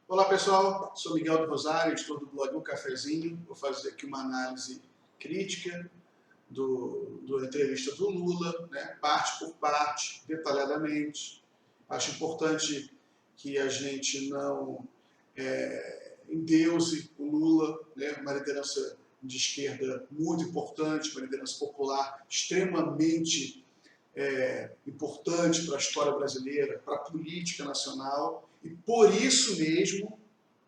Olá pessoal, sou Miguel do Rosário, editor do blog Um Cafezinho. Vou fazer aqui uma análise crítica da entrevista do Lula, né? Parte por parte, detalhadamente. Acho importante que a gente não endeuse o Lula, né? Uma liderança de esquerda muito importante, uma liderança popular extremamente importante para a história brasileira, para a política nacional, e por isso mesmo,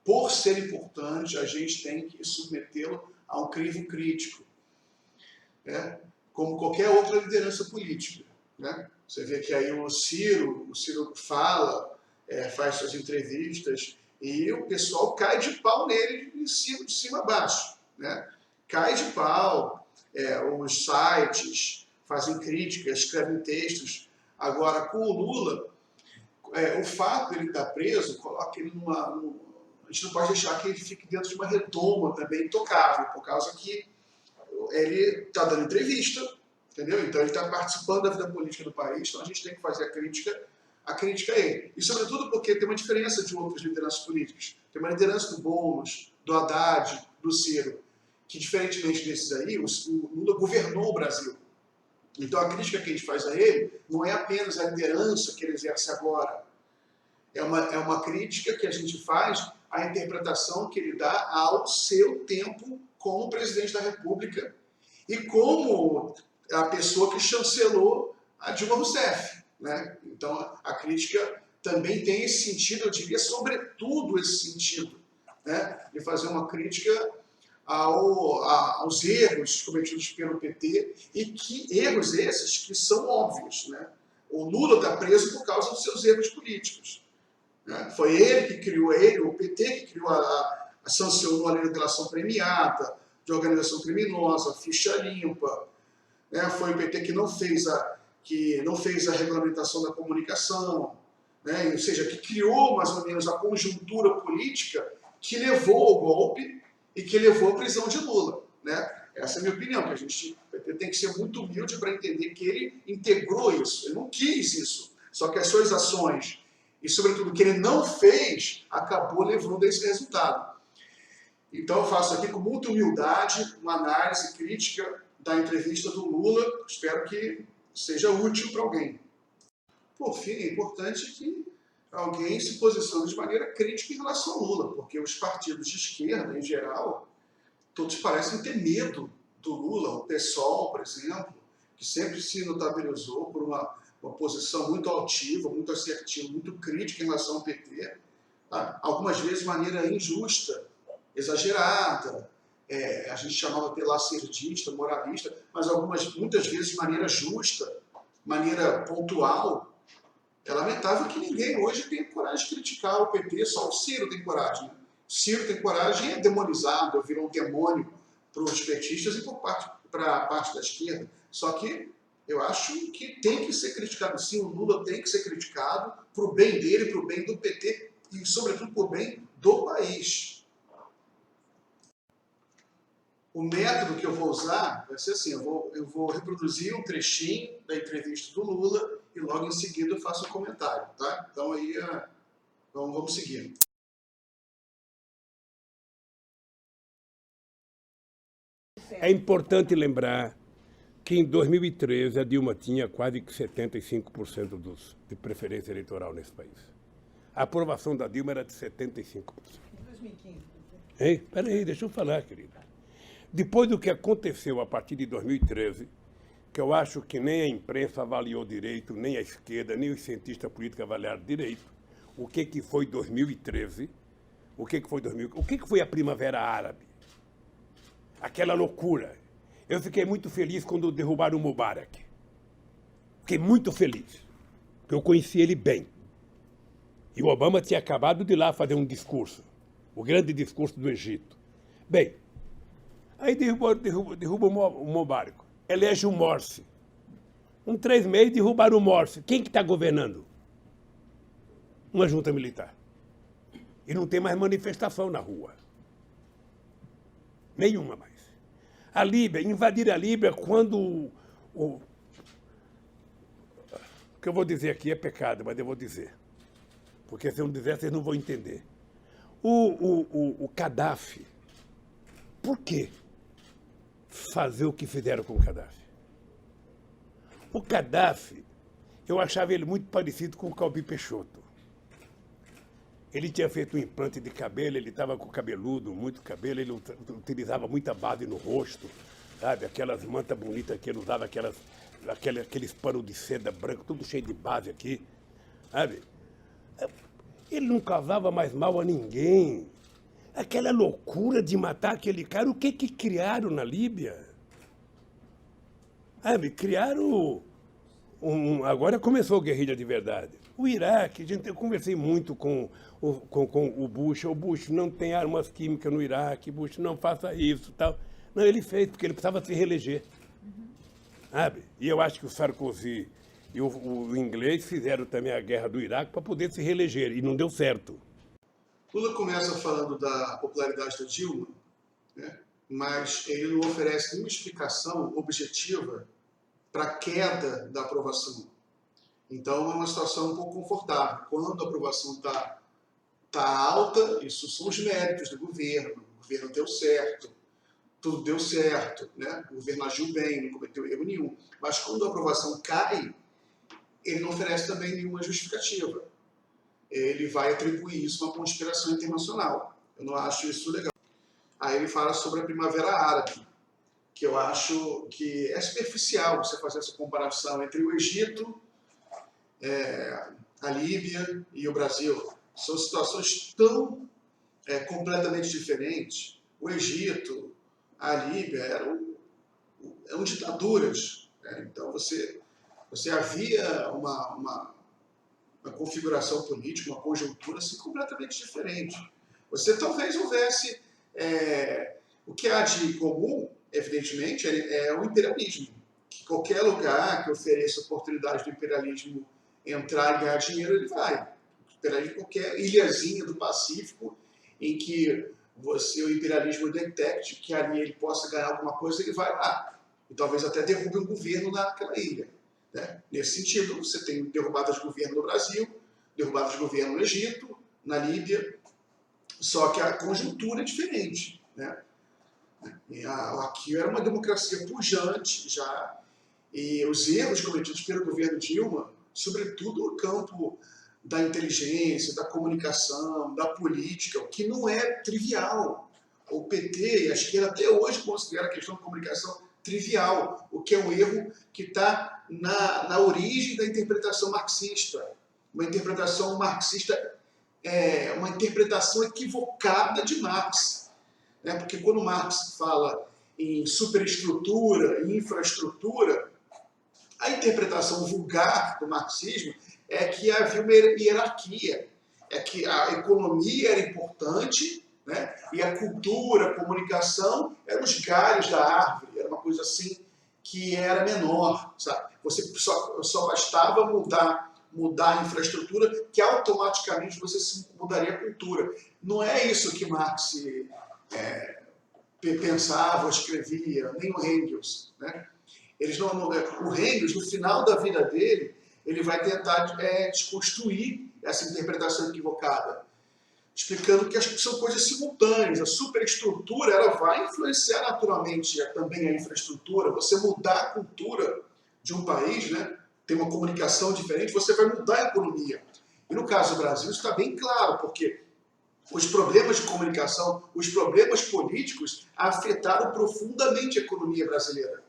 por ser importante, a gente tem que submetê-lo a um crivo crítico, né? Como qualquer outra liderança política, né? Você vê que aí o Ciro fala, faz suas entrevistas, e o pessoal cai de pau nele de cima a baixo, né? Cai de pau, os sites fazem críticas, escrevem textos. Agora, com o Lula, o fato de ele estar preso coloca ele a gente não pode deixar que ele fique dentro de uma redoma também intocável, por causa que ele está dando entrevista, entendeu? Então ele está participando da vida política do país, então a gente tem que fazer a crítica a ele. E sobretudo porque tem uma diferença de outras lideranças políticas. Tem uma liderança do Boulos, do Haddad, do Ciro, que diferentemente desses aí, o Lula governou o Brasil. Então a crítica que a gente faz a ele não é apenas a liderança que ele exerce agora. É uma crítica que a gente faz à interpretação que ele dá ao seu tempo como presidente da República e como a pessoa que chancelou a Dilma Rousseff, né? Então a crítica também tem esse sentido, eu diria, sobretudo esse sentido, né? De fazer uma crítica aos erros cometidos pelo PT, e que erros esses que são óbvios, né? O Lula está preso por causa dos seus erros políticos, né? Foi ele que criou, o PT que criou sancionou a lei de delação premiada, de organização criminosa, ficha limpa, né? Foi o PT que não fez a regulamentação da comunicação, né? Ou seja, que criou mais ou menos a conjuntura política que levou ao golpe e que levou à prisão de Lula, né? Essa é a minha opinião, que a gente tem que ser muito humilde para entender que ele integrou isso, ele não quis isso, só que as suas ações e, sobretudo, o que ele não fez, acabou levando a esse resultado. Então eu faço aqui com muita humildade uma análise crítica da entrevista do Lula, espero que seja útil para alguém. Por fim, é importante que alguém se posicione de maneira crítica em relação ao Lula, porque os partidos de esquerda, em geral, todos parecem ter medo do Lula. O PSOL, por exemplo, que sempre se notabilizou por uma posição muito altiva, muito assertiva, muito crítica em relação ao PT, algumas vezes de maneira injusta, exagerada, a gente chamava de lacerdista, moralista, mas muitas vezes de maneira justa, maneira pontual. É lamentável que ninguém hoje tenha coragem de criticar o PT, só o Ciro tem coragem, né? Ciro tem coragem e é demonizado, virou um demônio para os petistas e para a parte da esquerda. Só que eu acho que tem que ser criticado sim, o Lula tem que ser criticado para o bem dele, para o bem do PT e, sobretudo, para o bem do país. O método que eu vou usar vai ser assim, eu vou reproduzir um trechinho da entrevista do Lula e logo em seguida eu faço um comentário, tá? Então aí, vamos seguir. É importante lembrar que em 2013 a Dilma tinha quase que 75% de preferência eleitoral nesse país. A aprovação da Dilma era de 75%. Em 2015. Hein? Peraí, deixa eu falar, querida. Depois do que aconteceu a partir de 2013, que eu acho que nem a imprensa avaliou direito, nem a esquerda, nem os cientistas políticos avaliaram direito, o que foi 2013, o que foi a Primavera Árabe? Aquela loucura. Eu fiquei muito feliz quando derrubaram o Mubarak. Fiquei muito feliz, porque eu conheci ele bem. E o Obama tinha acabado de ir lá fazer um discurso, o grande discurso do Egito. Bem, aí derruba o Mubarak, elege o Morsi. Em 3 meses derrubaram o Morsi. Quem que está governando? Uma junta militar. E não tem mais manifestação na rua. Nenhuma mais. A Líbia, invadir a Líbia quando o que eu vou dizer aqui é pecado, mas eu vou dizer. Porque se eu não dizer, vocês não vão entender. O Gaddafi, por que fazer o que fizeram com o Gaddafi? O Gaddafi, eu achava ele muito parecido com o Calbi Peixoto. Ele tinha feito um implante de cabelo, ele estava com cabeludo, muito cabelo, ele utilizava muita base no rosto, sabe? Aquelas mantas bonitas que ele usava, aqueles panos de seda branco, tudo cheio de base aqui, sabe? Ele não causava mais mal a ninguém. Aquela loucura de matar aquele cara, o que criaram na Líbia? Sabe? Criaram agora começou a guerrilha de verdade. O Iraque, eu conversei muito com o Bush. O Bush não tem armas químicas no Iraque, Bush não faça isso, tal. Não, ele fez, porque ele precisava se reeleger. Sabe? E eu acho que o Sarkozy e o inglês fizeram também a guerra do Iraque para poder se reeleger, e não deu certo. Lula começa falando da popularidade da Dilma, né? Mas ele não oferece nenhuma explicação objetiva para a queda da aprovação. Então é uma situação um pouco confortável. Quando a aprovação está alta, isso são os méritos do governo. O governo deu certo, tudo deu certo, né? O governo agiu bem, não cometeu erro nenhum. Mas quando a aprovação cai, ele não oferece também nenhuma justificativa. Ele vai atribuir isso a uma conspiração internacional. Eu não acho isso legal. Aí ele fala sobre a Primavera Árabe, que eu acho que é superficial você fazer essa comparação entre o Egito, a Líbia e o Brasil. São situações tão completamente diferentes. O Egito, a Líbia eram ditaduras, né? Então você havia uma configuração política, uma conjuntura assim, completamente diferente. Você talvez houvesse o que há de comum, evidentemente, é o imperialismo. Que qualquer lugar que ofereça oportunidade do imperialismo entrar e ganhar dinheiro, ele vai. Qualquer ilhazinha do Pacífico em que o imperialismo detecte que ali ele possa ganhar alguma coisa, ele vai lá. E talvez até derrube um governo naquela ilha, né? Nesse sentido, você tem derrubadas de governo no Brasil, derrubadas de governo no Egito, na Líbia, só que a conjuntura é diferente, né? Aqui era uma democracia pujante já, e os erros cometidos pelo governo Dilma, sobretudo no campo da inteligência, da comunicação, da política, o que não é trivial. O PT e a esquerda até hoje consideram a questão da comunicação trivial, o que é um erro que está na origem da interpretação marxista. Uma interpretação marxista uma interpretação equivocada de Marx, né? Porque quando Marx fala em superestrutura, em infraestrutura, a interpretação vulgar do marxismo é que havia uma hierarquia, é que a economia era importante, né? E a cultura, a comunicação eram os galhos da árvore, era uma coisa assim que era menor, sabe? Você só bastava mudar a infraestrutura, que automaticamente você mudaria a cultura. Não é isso que Marx pensava, escrevia, nem o Engels, né? O Engels, no final da vida dele, ele vai tentar desconstruir essa interpretação equivocada, explicando que são coisas simultâneas. A superestrutura ela vai influenciar naturalmente também a infraestrutura. Você mudar a cultura de um país, né? Tem uma comunicação diferente, você vai mudar a economia. E no caso do Brasil está bem claro, porque os problemas de comunicação, os problemas políticos afetaram profundamente a economia brasileira.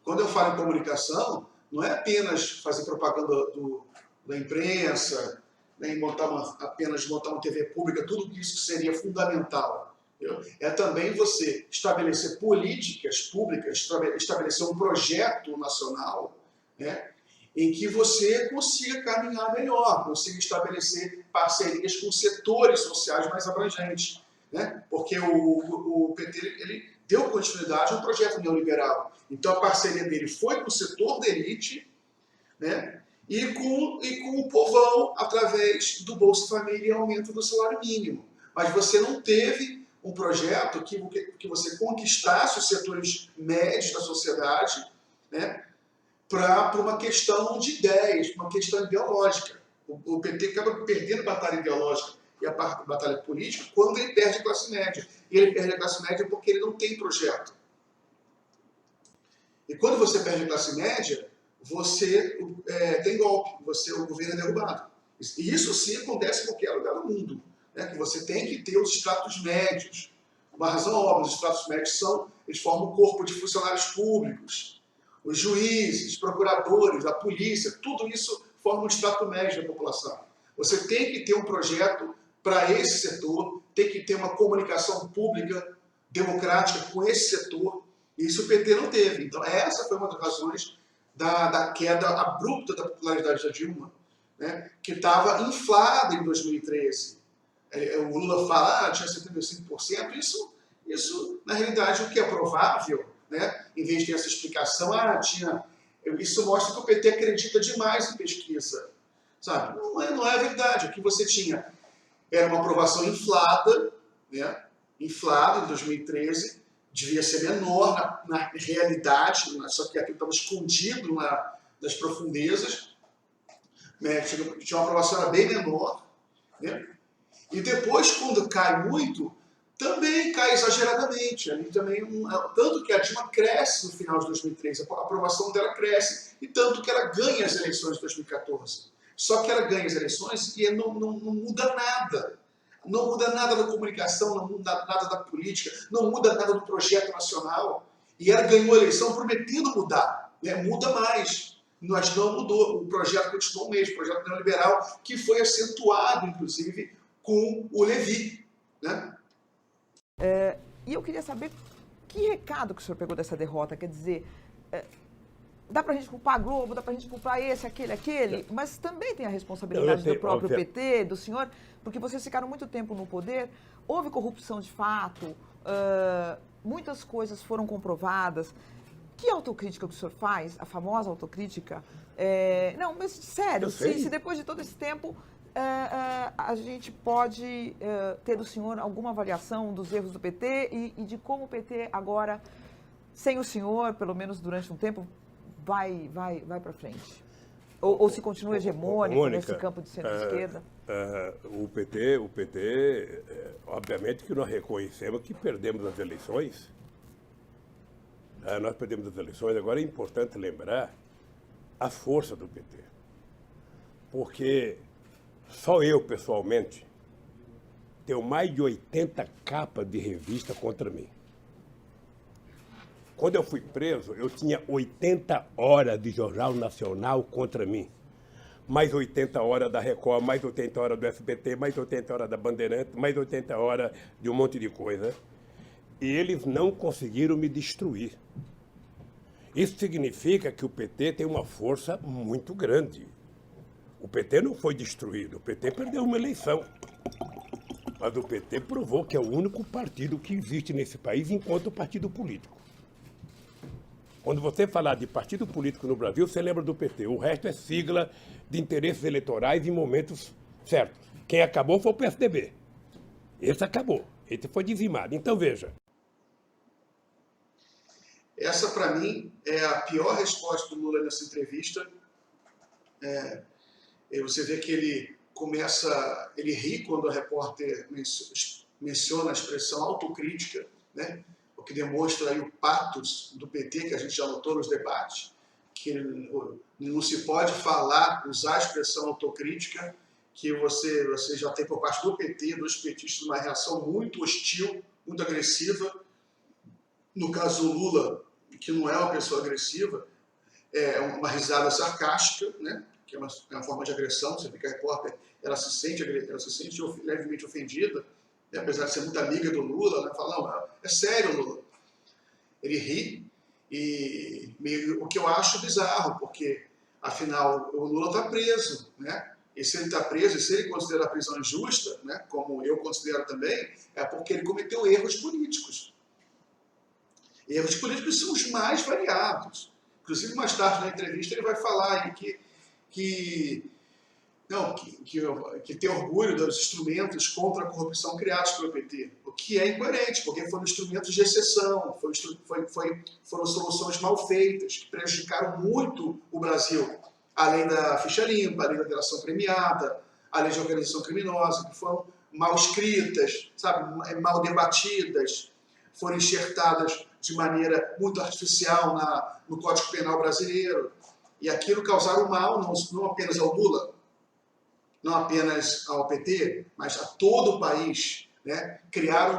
Quando eu falo em comunicação, não é apenas fazer propaganda da imprensa, nem apenas montar uma TV pública, tudo isso seria fundamental. É também você estabelecer políticas públicas, estabelecer um projeto nacional, né, em que você consiga caminhar melhor, consiga estabelecer parcerias com setores sociais mais abrangentes, né, porque o PT ele deu continuidade a um projeto neoliberal. Então a parceria dele foi com o setor da elite, né, e com o povão através do Bolsa Família e aumento do salário mínimo. Mas você não teve um projeto que você conquistasse os setores médios da sociedade, né, para uma questão de ideias, uma questão ideológica. O PT acaba perdendo batalha ideológica. e a batalha política quando ele perde a classe média. E ele perde a classe média porque ele não tem projeto. E quando você perde a classe média, você tem golpe, o governo é derrubado. E isso sim acontece em qualquer lugar do mundo, né? Que você tem que ter os estratos médios. Uma razão óbvia, os estratos médios eles formam um corpo de funcionários públicos, os juízes, procuradores, a polícia, tudo isso forma um estrato médio da população. Você tem que ter um projeto para esse setor, tem que ter uma comunicação pública democrática com esse setor, e isso o PT não teve. Então essa foi uma das razões da queda abrupta da popularidade da Dilma, né, que estava inflada em 2013. O Lula fala, tinha 75%, isso na realidade o que é provável, né, em vez de ter essa explicação, isso mostra que o PT acredita demais em pesquisa, sabe? Não é verdade. O que você tinha era uma aprovação inflada, né, inflada em 2013, devia ser menor na realidade, só que aquilo estava escondido nas profundezas, né, tinha uma aprovação era bem menor, né? E depois, quando cai muito, também cai exageradamente. Ali também, tanto que a Dilma cresce no final de 2013, a aprovação dela cresce, e tanto que ela ganha as eleições de 2014. Só que ela ganha as eleições e não muda nada. Não muda nada da comunicação, não muda nada da política, não muda nada do projeto nacional. E ela ganhou a eleição prometendo mudar, né? Muda mais. Mas não mudou. O projeto continuou o mesmo, o projeto neoliberal, que foi acentuado, inclusive, com o Levi, né? E eu queria saber que recado que o senhor pegou dessa derrota. Quer dizer, dá pra gente culpar a Globo, dá pra gente culpar esse, aquele, mas também tem a responsabilidade do próprio PT, do senhor, porque vocês ficaram muito tempo no poder, houve corrupção de fato, muitas coisas foram comprovadas. Que autocrítica que o senhor faz, a famosa autocrítica? Não, mas sério, se depois de todo esse tempo a gente pode ter do senhor alguma avaliação dos erros do PT e de como o PT agora, sem o senhor, pelo menos durante um tempo, vai para frente? Ou se continua hegemônico, Mônica, nesse campo de centro-esquerda? O PT, obviamente que nós reconhecemos que perdemos as eleições. Nós perdemos as eleições. Agora é importante lembrar a força do PT. Porque só eu, pessoalmente, tenho mais de 80 capas de revista contra mim. Quando eu fui preso, eu tinha 80 horas de Jornal Nacional contra mim. Mais 80 horas da Record, mais 80 horas do SBT, mais 80 horas da Bandeirantes, mais 80 horas de um monte de coisa. E eles não conseguiram me destruir. Isso significa que o PT tem uma força muito grande. O PT não foi destruído, o PT perdeu uma eleição. Mas o PT provou que é o único partido que existe nesse país enquanto partido político. Quando você falar de partido político no Brasil, você lembra do PT. O resto é sigla de interesses eleitorais em momentos certos. Quem acabou foi o PSDB. Esse acabou. Esse foi dizimado. Então, veja. Essa, para mim, é a pior resposta do Lula nessa entrevista. Você vê que ele ri quando a repórter menciona a expressão autocrítica, né? O que demonstra aí o patos do PT, que a gente já notou nos debates, que não se pode usar a expressão autocrítica, que você já tem por parte do PT, dos petistas, uma reação muito hostil, muito agressiva. No caso do Lula, que não é uma pessoa agressiva, é uma risada sarcástica, né? Que é uma forma de agressão. Você vê que a repórter ela se sente levemente ofendida, né? Apesar de ser muito amiga do Lula, né? Fala, não, é sério, Lula. Ele ri, o que eu acho bizarro, porque, afinal, o Lula está preso, né? E se ele está preso, e se ele considera a prisão injusta, né? Como eu considero também, é porque ele cometeu erros políticos. Erros políticos são os mais variados. Inclusive, mais tarde na entrevista, ele vai falar aí que tem orgulho dos instrumentos contra a corrupção criados pelo PT, o que é incoerente, porque foram instrumentos de exceção, foram soluções mal feitas, que prejudicaram muito o Brasil, além da ficha limpa, além da delação premiada, além de organização criminosa, que foram mal escritas, sabe, mal debatidas, foram enxertadas de maneira muito artificial no Código Penal brasileiro. E aquilo causaram mal não apenas ao Lula, não apenas ao PT, mas a todo o país, né? Criaram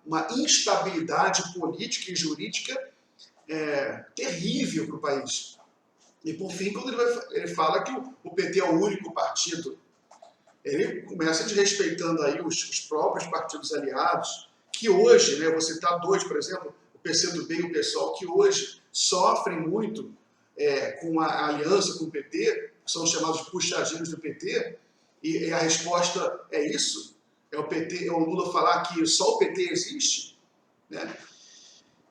uma instabilidade política e jurídica terrível para o país. E, por fim, quando ele fala que o PT é o único partido, ele começa desrespeitando aí os próprios partidos aliados, que hoje, né, vou citar dois, por exemplo, o PCdoB e o PSOL, que hoje sofrem muito com a aliança com o PT, que são chamados de puxadinhos do PT, e a resposta é isso, é o Lula falar que só o PT existe, né?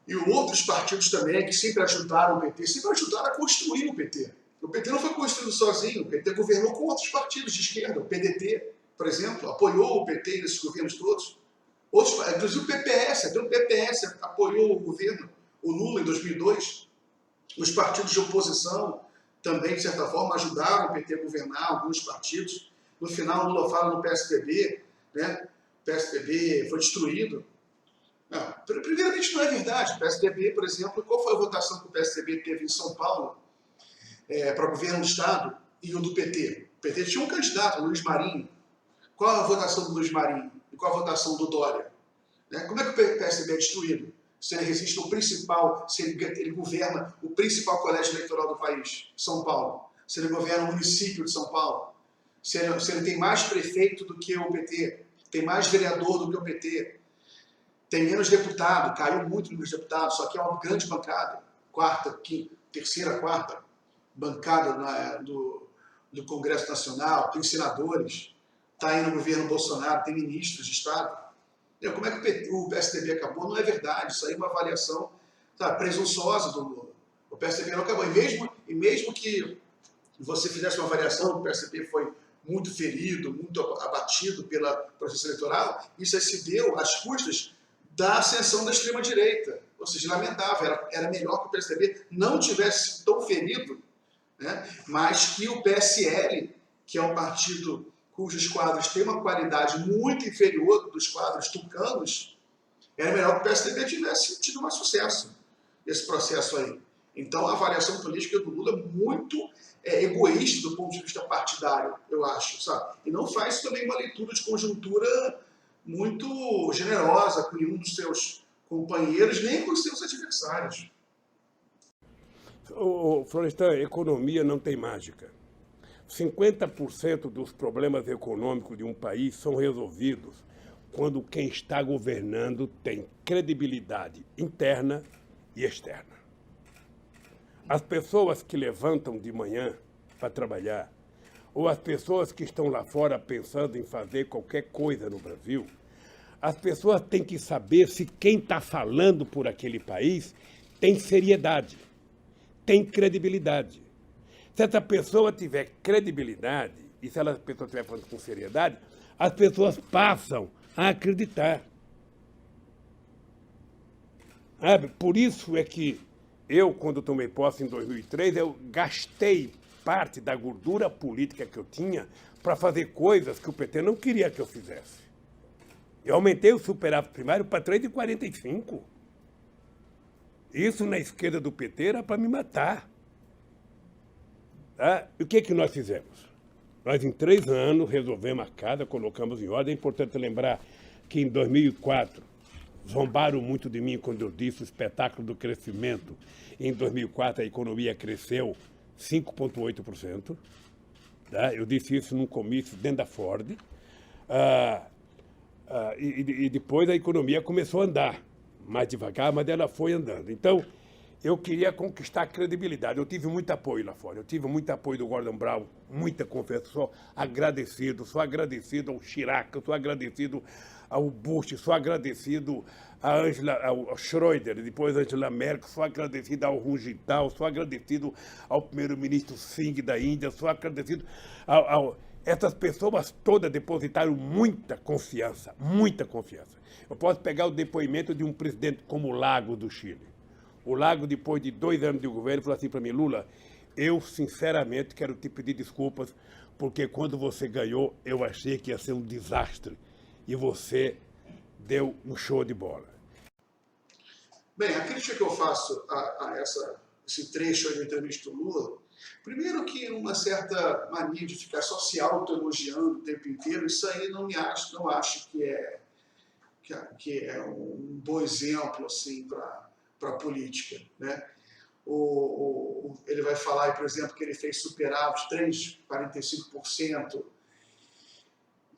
E outros partidos também que sempre ajudaram o PT, sempre ajudaram a construir o PT. O PT não foi construído sozinho, o PT governou com outros partidos de esquerda. O PDT, por exemplo, apoiou o PT nesses governos todos. Inclusive o PPS, até o PPS apoiou o governo, o Lula em 2002. Os partidos de oposição também, de certa forma, ajudaram o PT a governar, alguns partidos. No final, o Lula fala no PSDB, né? O PSDB foi destruído. Não, primeiramente não é verdade. O PSDB, por exemplo, qual foi a votação que o PSDB teve em São Paulo para o governo do Estado e o do PT? O PT tinha um candidato, Luiz Marinho. Qual a votação do Luiz Marinho? E qual a votação do Dória? Né? Como é que o PSDB é destruído? Se ele resiste ao principal, se ele governa o principal colégio eleitoral do país, São Paulo. Se ele governa o município de São Paulo. Se ele tem mais prefeito do que o PT. Tem mais vereador do que o PT. Tem menos deputado, caiu muito o número de deputados, só que é uma grande bancada, terceira, quarta bancada do Congresso Nacional, tem senadores, está aí no governo Bolsonaro, tem ministros de Estado. Como é que o PSDB acabou? Não é verdade, isso aí é uma avaliação presunçosa do Lula. O PSDB não acabou. E mesmo que você fizesse uma avaliação, o PSDB foi muito ferido, muito abatido pelo processo eleitoral, isso aí se deu às custas da ascensão da extrema-direita. Ou seja, lamentável, era melhor que o PSDB não tivesse sido tão ferido, né? Mas que o PSL, que é um partido cujos quadros têm uma qualidade muito inferior dos quadros tucanos, era melhor que o PSDB tivesse tido mais sucesso nesse processo aí. Então, a avaliação política do Lula é muito egoísta do ponto de vista partidário, eu acho, sabe? E não faz também uma leitura de conjuntura muito generosa com nenhum dos seus companheiros, nem com os seus adversários. Florestan, economia não tem mágica. 50% dos problemas econômicos de um país são resolvidos quando quem está governando tem credibilidade interna e externa. As pessoas que levantam de manhã para trabalhar, ou as pessoas que estão lá fora pensando em fazer qualquer coisa no Brasil, as pessoas têm que saber se quem está falando por aquele país tem seriedade, tem credibilidade. Se essa pessoa tiver credibilidade, e se essa pessoa estiver falando com seriedade, as pessoas passam a acreditar. Sabe? Por isso é que eu, quando tomei posse em 2003, eu gastei parte da gordura política que eu tinha para fazer coisas que o PT não queria que eu fizesse. Eu aumentei o superávit primário para 3,45. Isso na esquerda do PT era para me matar. Tá? E o que nós fizemos? Nós, em 3 anos, resolvemos a casa, colocamos em ordem. É importante lembrar que, em 2004, zombaram muito de mim quando eu disse o espetáculo do crescimento. Em 2004, a economia cresceu 5,8%. Tá? Eu disse isso num comício dentro da Ford. E depois a economia começou a andar. Mais devagar, mas ela foi andando. Então, eu queria conquistar a credibilidade. Eu tive muito apoio lá fora. Eu tive muito apoio do Gordon Brown, muita confiança. Sou agradecido ao Chirac, sou agradecido ao Bush, sou agradecido ao Schroeder, depois a Angela Merkel, sou agradecido ao Rungitao, sou agradecido ao primeiro-ministro Singh da Índia, sou agradecido essas pessoas todas depositaram muita confiança, muita confiança. Eu posso pegar o depoimento de um presidente como o Lago do Chile. O Lago, depois de 2 anos de governo, falou assim para mim: Lula, eu sinceramente quero te pedir desculpas, porque quando você ganhou, eu achei que ia ser um desastre. e você deu um show de bola. Bem, a crítica que eu faço a esse trecho aí da entrevista do Lula, primeiro que uma certa mania de ficar só se auto-elogiando o tempo inteiro, isso aí não acho que é um bom exemplo assim, para a política, né? Ele vai falar, por exemplo, que ele fez superávit 3,45%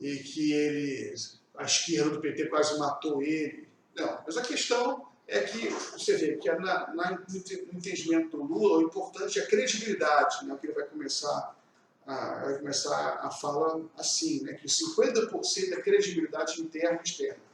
e que a esquerda do PT quase matou ele. Não, mas a questão é que você vê que no entendimento do Lula, o importante é a credibilidade, né? Que ele vai começar a fala assim, né? Que 50% é credibilidade interna e externa.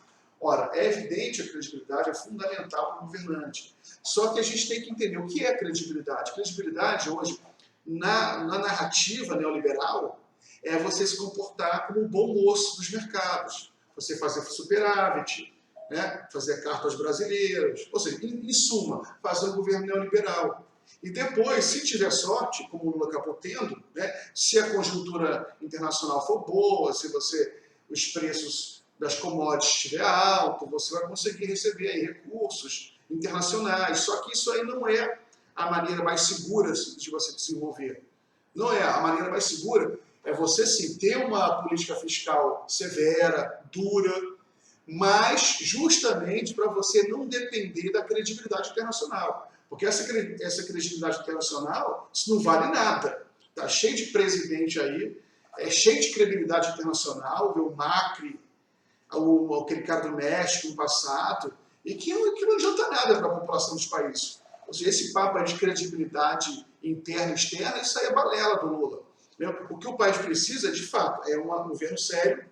Ora, é evidente a credibilidade é fundamental para o governante. Só que a gente tem que entender o que é credibilidade. Credibilidade hoje, na narrativa neoliberal, é você se comportar como um bom moço dos mercados. Você fazer superávit, né? Fazer carta aos brasileiros. Ou seja, em suma, fazer um governo neoliberal. E depois, se tiver sorte, como o Lula acabou tendo, né? Se a conjuntura internacional for boa, se os preços das commodities estiver alto, você vai conseguir receber aí recursos internacionais. Só que isso aí não é a maneira mais segura de você desenvolver. Não é. A maneira mais segura é você, sim, ter uma política fiscal severa, dura, mas justamente para você não depender da credibilidade internacional. Porque essa credibilidade internacional, isso não vale nada. Está cheio de presidente aí, é cheio de credibilidade internacional, o Macri, aquele cara do México no passado, e que não adianta nada para a população dos países. Ou seja, esse papo aí de credibilidade interna e externa, isso aí é balela do Lula. O que o país precisa, de fato, é um governo sério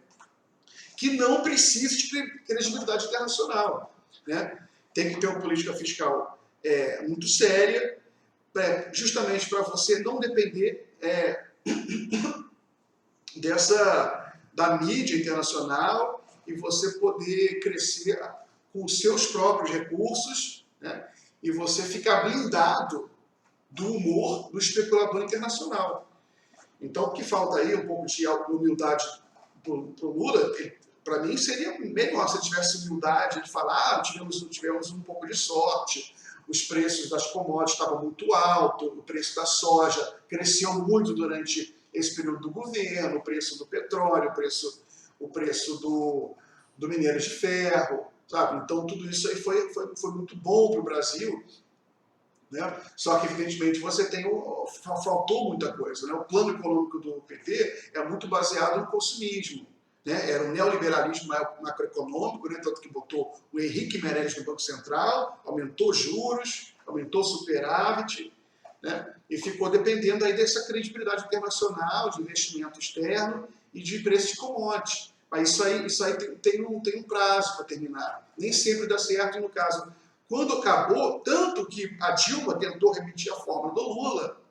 que não precise de credibilidade internacional, né? Tem que ter uma política fiscal muito séria, justamente para você não depender da mídia internacional e você poder crescer com os seus próprios recursos, né? E você ficar blindado do humor do especulador internacional. Então, o que falta aí, um pouco de humildade para o Lula, para mim seria melhor se ele tivesse humildade de falar, tivemos um pouco de sorte, os preços das commodities estavam muito altos, o preço da soja cresceu muito durante esse período do governo, o preço do petróleo, o preço do minério de ferro, sabe? Então, tudo isso aí foi muito bom para o Brasil, né? Só que, evidentemente, faltou muita coisa, né? O plano econômico do PT é muito baseado no consumismo, né? Era um neoliberalismo macroeconômico, né? Tanto que botou o Henrique Meirelles no Banco Central, aumentou juros, aumentou superávit, né? E ficou dependendo aí dessa credibilidade internacional, de investimento externo e de preço de commodities. Mas isso aí tem um prazo para terminar. Nem sempre dá certo, e no caso, quando acabou, tanto que a Dilma tentou repetir a fórmula do Lula,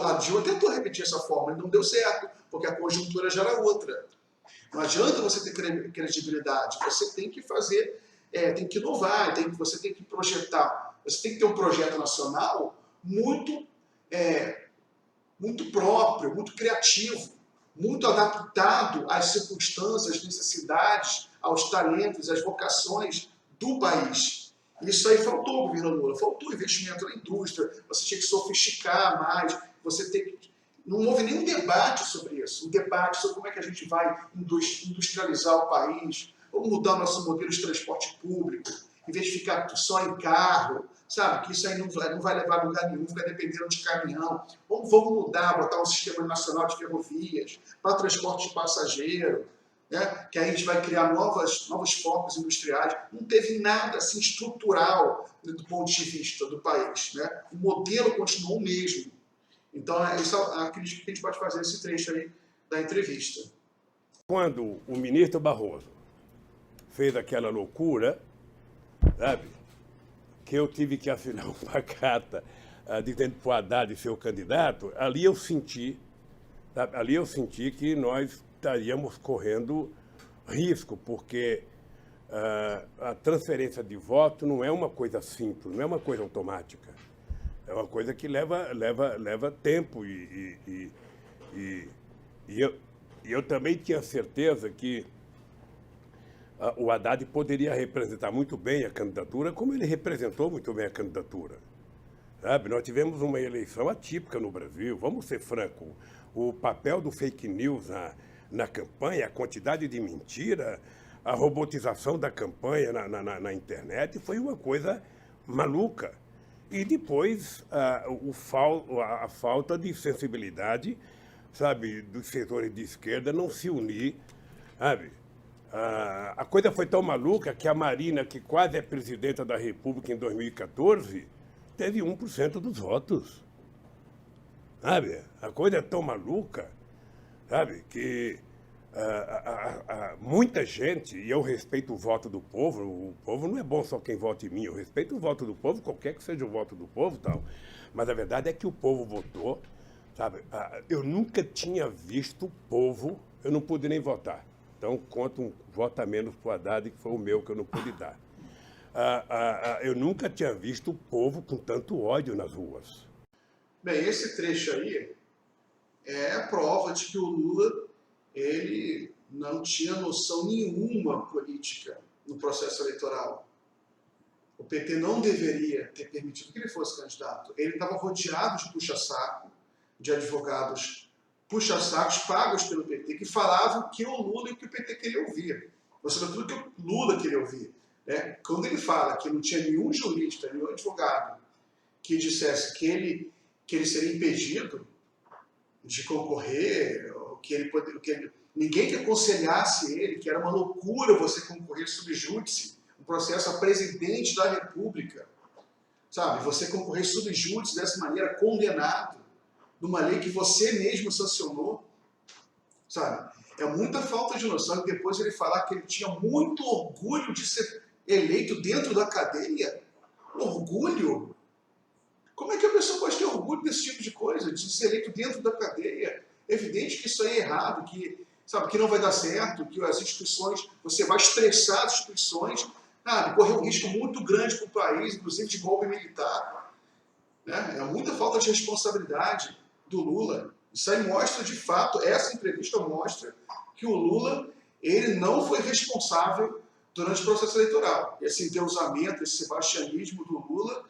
a Dilma tentou repetir essa fórmula e não deu certo, porque a conjuntura já era outra. Não adianta você ter credibilidade, você tem que fazer, tem que inovar, você tem que projetar, você tem que ter um projeto nacional muito próprio, muito criativo, muito adaptado às circunstâncias, às necessidades, aos talentos, às vocações do país. Isso aí faltou ao governo Lula, faltou investimento na indústria, você tinha que sofisticar mais, não houve nenhum debate sobre isso, um debate sobre como é que a gente vai industrializar o país, vamos mudar o nosso modelo de transporte público, em vez de ficar só em carro, sabe, que isso aí não vai levar a lugar nenhum, ficar dependendo de caminhão. Vamos mudar, botar um sistema nacional de ferrovias para transporte de passageiro, né? Que aí a gente vai criar novos focos industriais. Não teve nada assim estrutural do ponto de vista do país, né? O modelo continuou o mesmo. Então, essa é a crítica que a gente pode fazer nesse trecho aí da entrevista. Quando o ministro Barroso fez aquela loucura, sabe, que eu tive que assinar uma carta dizendo para o Haddad ser o candidato, ali eu senti que nós estaríamos correndo risco, porque a transferência de voto não é uma coisa simples, não é uma coisa automática. É uma coisa que leva tempo e eu também tinha certeza que o Haddad poderia representar muito bem a candidatura, como ele representou muito bem a candidatura. Sabe? Nós tivemos uma eleição atípica no Brasil, vamos ser francos. O papel do fake news na campanha, a quantidade de mentira, a robotização da campanha na internet foi uma coisa maluca. E depois a falta de sensibilidade, sabe, dos setores de esquerda não se unir, sabe? A coisa foi tão maluca que a Marina, que quase é presidenta da República em 2014, teve 1% dos votos. Sabe? A coisa é tão maluca, sabe, que muita gente, e eu respeito o voto do povo não é bom só quem vota em mim, eu respeito o voto do povo, qualquer que seja o voto do povo, tal. Mas a verdade é que o povo votou, sabe? Eu nunca tinha visto o povo, eu não pude nem votar. Então, conto um voto a menos para o Haddad, que foi o meu que eu não pude dar. Eu nunca tinha visto o povo com tanto ódio nas ruas. Bem, esse trecho aí é a prova de que o Lula ele não tinha noção nenhuma política no processo eleitoral. O PT não deveria ter permitido que ele fosse candidato. Ele estava rodeado de puxa-saco, de advogados puxa-sacos pagos pelo PT, que falavam que o Lula e o que o PT queria ouvir. Ou seja, tudo que o Lula queria ouvir. Né? Quando ele fala que não tinha nenhum jurista, nenhum advogado que dissesse que ele seria impedido de concorrer, ninguém que aconselhasse ele, que era uma loucura você concorrer sub júdice, um processo a presidente da República, sabe? Você concorrer sub júdice dessa maneira, condenado, numa lei que você mesmo sancionou, sabe? É muita falta de noção. E depois ele falar que ele tinha muito orgulho de ser eleito dentro da cadeia. Orgulho? Como é que a pessoa pode ter orgulho desse tipo de coisa, de ser eleito dentro da cadeia? É evidente que isso aí é errado, que, sabe, que não vai dar certo, que as instituições, você vai estressar as instituições, sabe, correr um risco muito grande para o país, inclusive de golpe militar. Né? É muita falta de responsabilidade do Lula. Isso aí mostra, de fato, essa entrevista mostra que o Lula ele não foi responsável durante o processo eleitoral. E esse endeusamento, esse sebastianismo do Lula,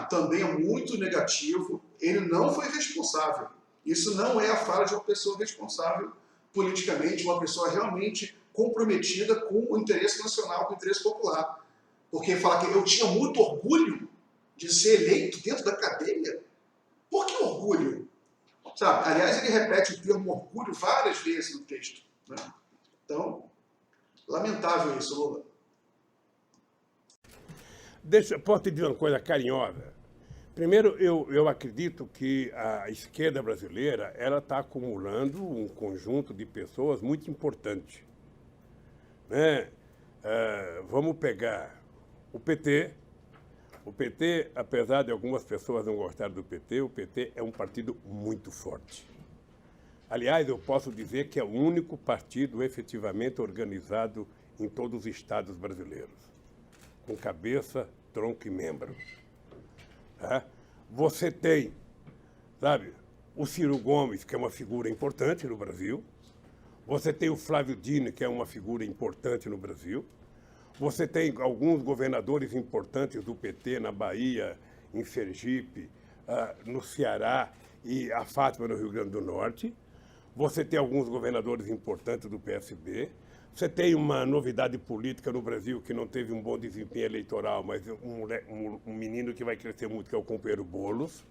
também é muito negativo. Ele não foi responsável. Isso não é a fala de uma pessoa responsável politicamente, uma pessoa realmente comprometida com o interesse nacional, com o interesse popular. Porque falar que eu tinha muito orgulho de ser eleito dentro da cadeia. Por que orgulho? Sabe? Aliás, ele repete o termo orgulho várias vezes no texto. Né? Então, lamentável isso, Lula. Posso te dizer uma coisa carinhosa? Primeiro, eu acredito que a esquerda brasileira ela está acumulando um conjunto de pessoas muito importante. Né? Vamos pegar o PT. O PT, apesar de algumas pessoas não gostarem do PT, o PT é um partido muito forte. Aliás, eu posso dizer que é o único partido efetivamente organizado em todos os estados brasileiros, com cabeça, tronco e membro. Tá? Você tem, sabe, o Ciro Gomes, que é uma figura importante no Brasil. Você tem o Flávio Dino, que é uma figura importante no Brasil. Você tem alguns governadores importantes do PT na Bahia, em Sergipe, no Ceará e a Fátima no Rio Grande do Norte. Você tem alguns governadores importantes do PSB. Você tem uma novidade política no Brasil que não teve um bom desempenho eleitoral, mas um menino que vai crescer muito, que é o companheiro Boulos.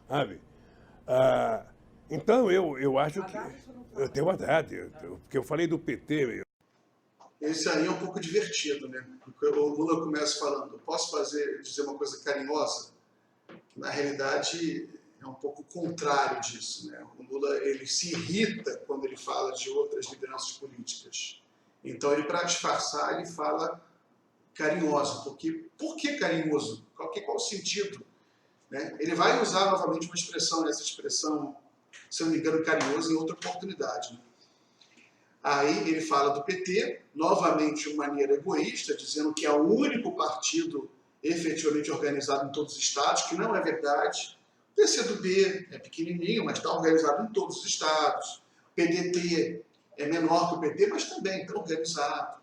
Sabe? Então, eu acho que... Eu tenho Haddad, porque eu falei do PT... Esse aí é um pouco divertido, né? O Lula começa falando, posso dizer uma coisa carinhosa? Na realidade, é um pouco contrário disso, né? O Lula, ele se irrita quando ele fala de outras lideranças políticas. Então, ele, para disfarçar, ele fala carinhoso. Por que carinhoso? Qual o sentido? Né? Ele vai usar novamente uma expressão, essa expressão, se eu não me engano, carinhoso, em outra oportunidade, né? Aí ele fala do PT, novamente de maneira egoísta, dizendo que é o único partido efetivamente organizado em todos os estados, que não é verdade. O PCdoB é pequenininho, mas está organizado em todos os estados. O PDT é menor que o PT, mas também está organizado.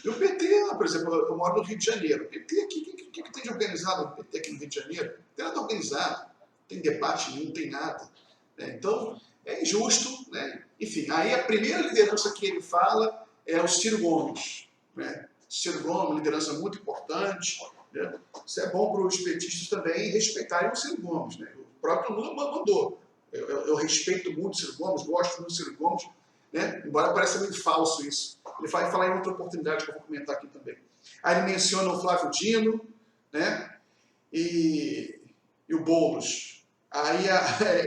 E o PT, por exemplo, eu moro no Rio de Janeiro. O PT aqui, o que tem de organizado no PT aqui no Rio de Janeiro? Não tem nada organizado, não tem debate nenhum, não tem nada. Então, é injusto. Né? Enfim, aí a primeira liderança que ele fala é o Ciro Gomes. Né? Ciro Gomes, liderança muito importante. Né? Isso é bom para os petistas também respeitarem o Ciro Gomes. Né? O próprio Lula mandou. Eu respeito muito o Ciro Gomes, gosto muito do Ciro Gomes, né? Embora pareça muito falso isso. Ele vai falar em outra oportunidade que eu vou comentar aqui também. Aí ele menciona o Flávio Dino, né? E o Boulos. Aí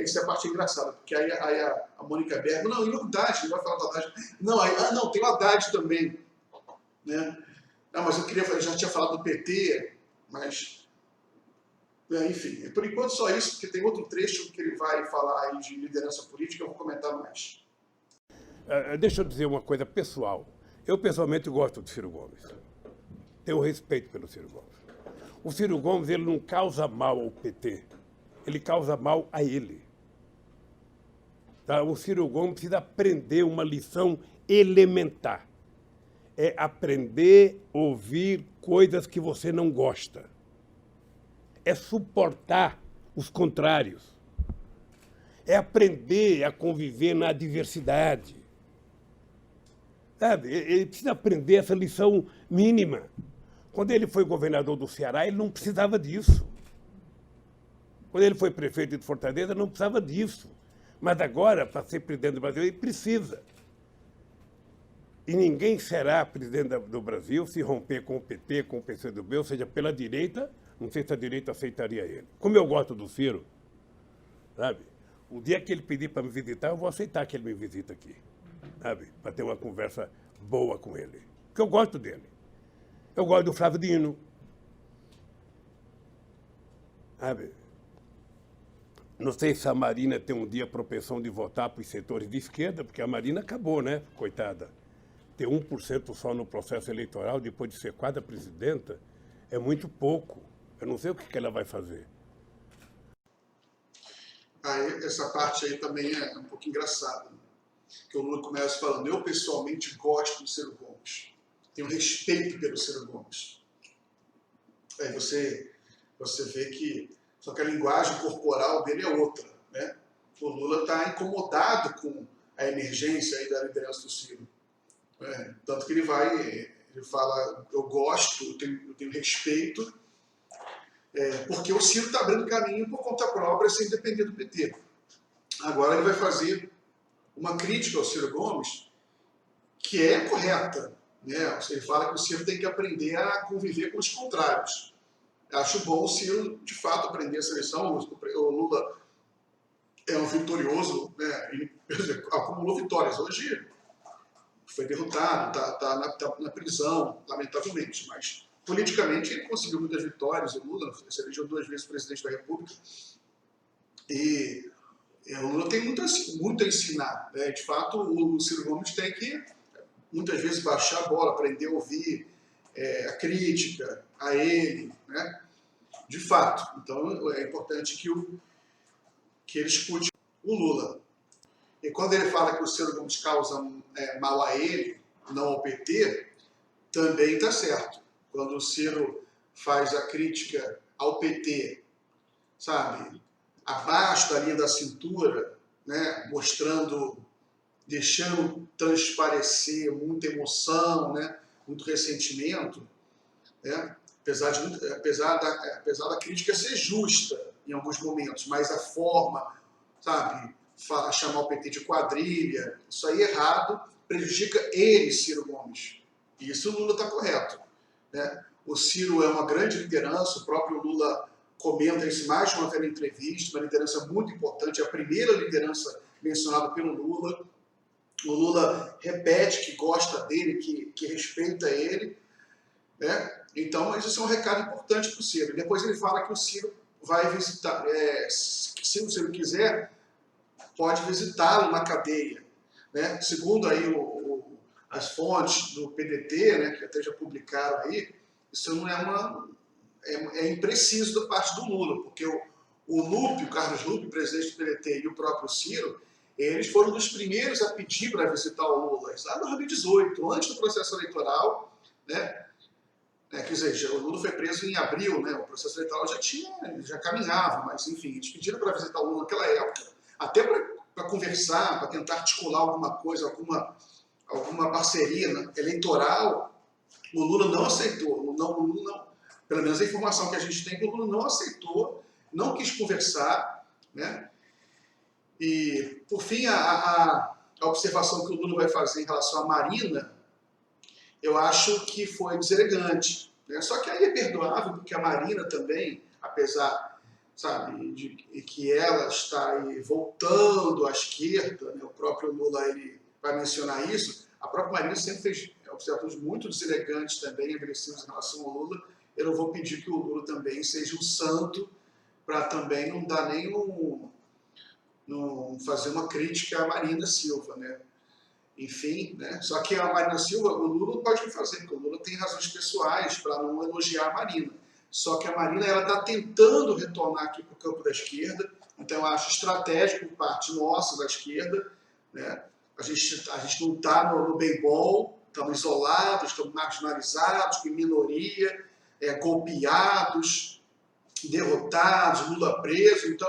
isso é a parte engraçada, porque aí a Mônica Berger, não, e o Haddad, não vai falar do Haddad. Não, tem o Haddad também. Né? Não, mas eu já tinha falado do PT, mas... Enfim, por enquanto só isso, porque tem outro trecho que ele vai falar aí de liderança política, eu vou comentar mais. Deixa eu dizer uma coisa pessoal. Eu pessoalmente gosto do Ciro Gomes. Tenho respeito pelo Ciro Gomes. O Ciro Gomes, ele não causa mal ao PT, ele causa mal a ele. Tá? O Ciro Gomes precisa aprender uma lição elementar. É aprender a ouvir coisas que você não gosta. É suportar os contrários. É aprender a conviver na diversidade. Sabe? Ele precisa aprender essa lição mínima. Quando ele foi governador do Ceará, ele não precisava disso. Quando ele foi prefeito de Fortaleza, não precisava disso. Mas agora, para ser presidente do Brasil, ele precisa. E ninguém será presidente do Brasil se romper com o PT, com o PCdoB, ou seja, pela direita. Não sei se a direita aceitaria ele. Como eu gosto do Ciro, sabe? O dia que ele pedir para me visitar, eu vou aceitar que ele me visita aqui, sabe? Para ter uma conversa boa com ele. Porque eu gosto dele. Eu gosto do Flávio Dino, sabe? Não sei se a Marina tem um dia propensão de votar para os setores de esquerda, porque a Marina acabou, né? Coitada. Ter 1% só no processo eleitoral, depois de ser quadra presidenta, é muito pouco. Eu não sei o que ela vai fazer. Essa parte aí também é um pouco engraçada. Né? Que o Lula começa falando, eu pessoalmente gosto do Ciro Gomes. Tenho respeito pelo Ciro Gomes. Aí você vê que... Só que a linguagem corporal dele é outra. Né? O Lula está incomodado com a emergência aí da liderança do Ciro. Tanto que ele fala, eu gosto, eu tenho respeito, porque o Ciro está abrindo caminho por conta própria, sem depender do PT. Agora ele vai fazer uma crítica ao Ciro Gomes, que é correta. Né? Ele fala que o Ciro tem que aprender a conviver com os contrários. Acho bom o Ciro, de fato, aprender essa lição. O Lula é um vitorioso, né? Ele acumulou vitórias. Hoje foi derrotado, está na prisão, lamentavelmente, mas politicamente ele conseguiu muitas vitórias. O Lula se elegeu 2 vezes presidente da República e o Lula tem muito a ensinar. Né? De fato, o Ciro Gomes tem que, muitas vezes, baixar a bola, aprender a ouvir a crítica a ele, né? De fato. Então, é importante que ele escute o Lula. E quando ele fala que o Ciro Gomes causa mal a ele, não ao PT, também está certo. Quando o Ciro faz a crítica ao PT, sabe, abaixo da linha da cintura, né, deixando transparecer muita emoção, né, muito ressentimento, né, apesar da crítica ser justa em alguns momentos, mas a forma, sabe, chamar o PT de quadrilha, isso aí é errado, prejudica ele, Ciro Gomes. E isso o Lula está correto. Né? O Ciro é uma grande liderança, o próprio Lula comenta isso mais de uma vez na entrevista, uma liderança muito importante, a primeira liderança mencionada pelo Lula. O Lula repete que gosta dele, que respeita ele. Né? Então, isso é um recado importante para o Ciro. Depois ele fala que o Ciro vai visitar, se o Ciro quiser, pode visitá-lo na cadeia. Né? Segundo aí as fontes do PDT, né, que até já publicaram aí, isso não é impreciso da parte do Lula, porque o Lupe, o Carlos Lupe, presidente do PDT, e o próprio Ciro, eles foram dos primeiros a pedir para visitar o Lula, lá em 2018, antes do processo eleitoral, né? Quer dizer, o Lula foi preso em abril, né? O processo eleitoral já caminhava, mas enfim, eles pediram para visitar o Lula naquela época, até para conversar, para tentar articular alguma coisa, alguma parceria, né, eleitoral. O Lula não aceitou, o Lula não, pelo menos a informação que a gente tem, que o Lula não aceitou, não quis conversar, né? E, por fim, a observação que o Lula vai fazer em relação à Marina, eu acho que foi deselegante, né? Só que aí é perdoável, porque a Marina também, apesar, sabe, de que ela está aí voltando à esquerda, né? O próprio Lula ele vai mencionar isso, a própria Marina sempre fez observações muito deselegantes também, agressivas em relação ao Lula. Eu não vou pedir que o Lula também seja um santo para também não dar não fazer uma crítica à Marina Silva, né? Enfim, né? Só que a Marina Silva, o Lula pode fazer, porque o Lula tem razões pessoais para não elogiar a Marina. Só que a Marina está tentando retornar aqui para o campo da esquerda, então eu acho estratégico por parte nossa, da esquerda, né? A gente não está no beisebol, estamos isolados, estamos marginalizados, em minoria, golpeados, derrotados, Lula preso. Então,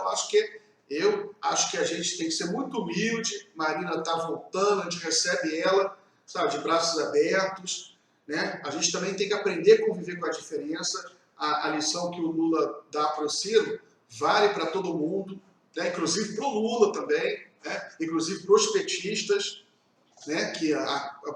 eu acho que a gente tem que ser muito humilde. Marina está voltando, a gente recebe ela, sabe, de braços abertos, né? A gente também tem que aprender a conviver com a diferença. A lição que o Lula dá para o Ciro vale para todo mundo, né? Inclusive para o Lula também, né? Inclusive para os petistas, né?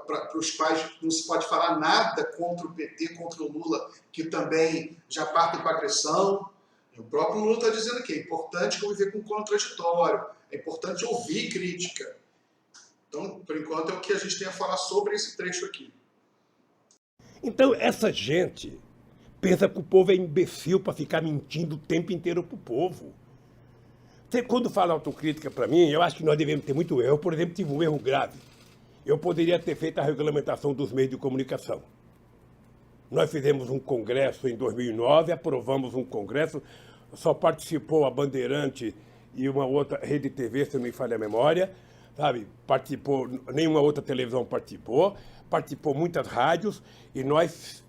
Para os quais não se pode falar nada contra o PT, contra o Lula, que também já partem para agressão. O próprio Lula está dizendo que é importante conviver com o contraditório, é importante ouvir crítica. Então, por enquanto, é o que a gente tem a falar sobre esse trecho aqui. Então, essa gente pensa que o povo é imbecil para ficar mentindo o tempo inteiro para o povo. Você, quando fala autocrítica para mim, eu acho que nós devemos ter muito erro. Eu, por exemplo, tive um erro grave. Eu poderia ter feito a regulamentação dos meios de comunicação. Nós fizemos um congresso em 2009, aprovamos um congresso, só participou a Bandeirante e uma outra rede TV, se não me falha a memória, sabe? Participou, nenhuma outra televisão participou muitas rádios, e nós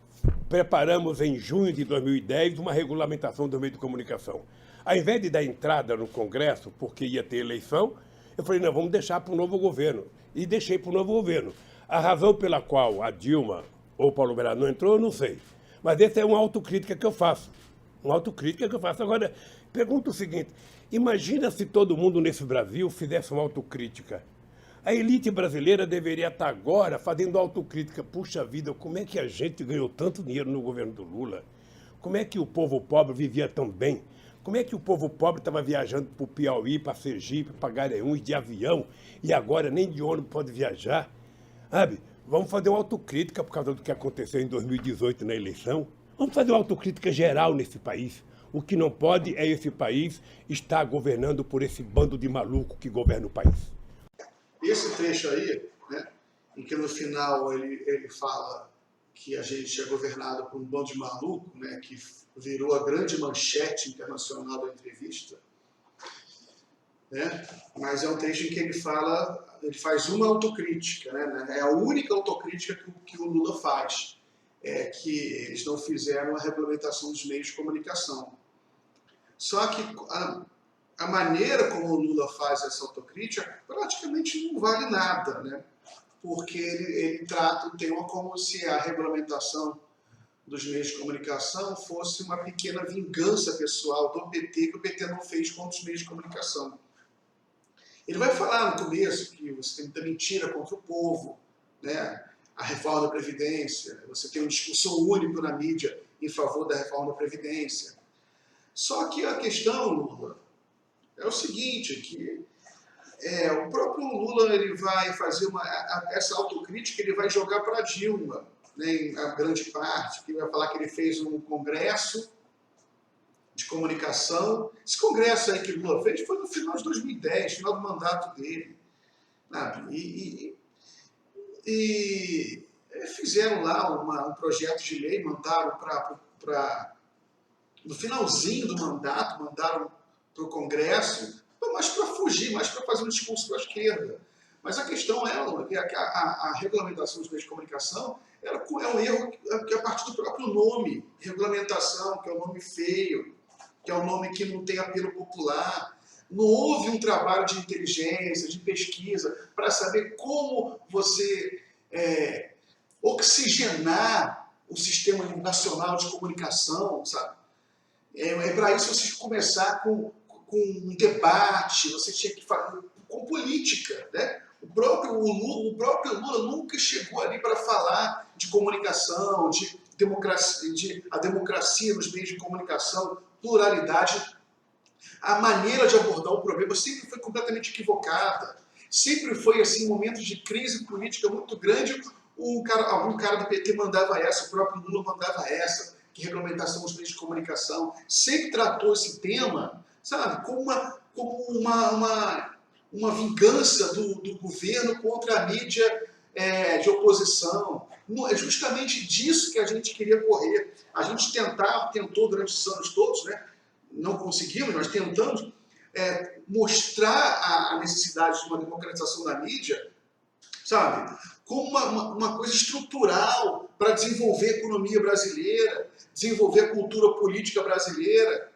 preparamos em junho de 2010 uma regulamentação do meio de comunicação. Ao invés de dar entrada no congresso, porque ia ter eleição, eu falei, não, vamos deixar para o novo governo. E deixei para o novo governo. A razão pela qual a Dilma ou o Paulo Berardo não entrou, eu não sei. Mas essa é uma autocrítica que eu faço. Uma autocrítica que eu faço. Agora, pergunto o seguinte, imagina se todo mundo nesse Brasil fizesse uma autocrítica. A elite brasileira deveria estar agora fazendo autocrítica. Puxa vida, como é que a gente ganhou tanto dinheiro no governo do Lula? Como é que o povo pobre vivia tão bem? Como é que o povo pobre estava viajando para o Piauí, para Sergipe, para Garanhuns de avião, e agora nem de ônibus pode viajar? Sabe? Vamos fazer uma autocrítica por causa do que aconteceu em 2018 na eleição. Vamos fazer uma autocrítica geral nesse país. O que não pode é esse país estar governando por esse bando de maluco que governa o país. Esse trecho aí, né, em que no final ele fala que a gente é governado por um bando de maluco, né, que virou a grande manchete internacional da entrevista, né? Mas é um trecho em que ele faz uma autocrítica, né? É a única autocrítica que o Lula faz, é que eles não fizeram a regulamentação dos meios de comunicação. Só que a maneira como o Lula faz essa autocrítica praticamente não vale nada, né? Porque ele trata o tema como se a regulamentação dos meios de comunicação fosse uma pequena vingança pessoal do PT, que o PT não fez contra os meios de comunicação. Ele vai falar no começo que você tem muita mentira contra o povo, né? A reforma da Previdência, você tem um discurso único na mídia em favor da reforma da Previdência. Só que a questão, Lula, é o seguinte, que o próprio Lula ele vai fazer essa autocrítica, ele vai jogar para a Dilma, né, em a grande parte, que vai falar que ele fez um congresso de comunicação. Esse congresso aí que o Lula fez foi no final de 2010, final do mandato dele. Sabe? E fizeram lá um projeto de lei, mandaram no finalzinho do mandato, mandaram para o Congresso, mais para fugir, mais para fazer um discurso para a esquerda. Mas a questão é que a regulamentação dos meios de comunicação ela é um erro que é a partir do próprio nome. Regulamentação, que é um nome feio, que é um nome que não tem apelo popular. Não houve um trabalho de inteligência, de pesquisa, para saber como você oxigenar o sistema nacional de comunicação, sabe? Para isso você começar com um debate, você tinha que fazer com política, né? O próprio Lula nunca chegou ali para falar de comunicação, a democracia nos meios de comunicação, pluralidade. A maneira de abordar o problema sempre foi completamente equivocada. Sempre foi assim, momentos de crise política muito grande. Algum cara do PT mandava essa, o próprio Lula mandava essa, que regulamentação dos meios de comunicação. Sempre tratou esse tema, sabe, como uma vingança do governo contra a mídia de oposição. É justamente disso que a gente queria correr. A gente tentou durante os anos todos, né? Não conseguimos, mas tentamos mostrar a necessidade de uma democratização da mídia, sabe, como uma coisa estrutural para desenvolver a economia brasileira, desenvolver a cultura política brasileira.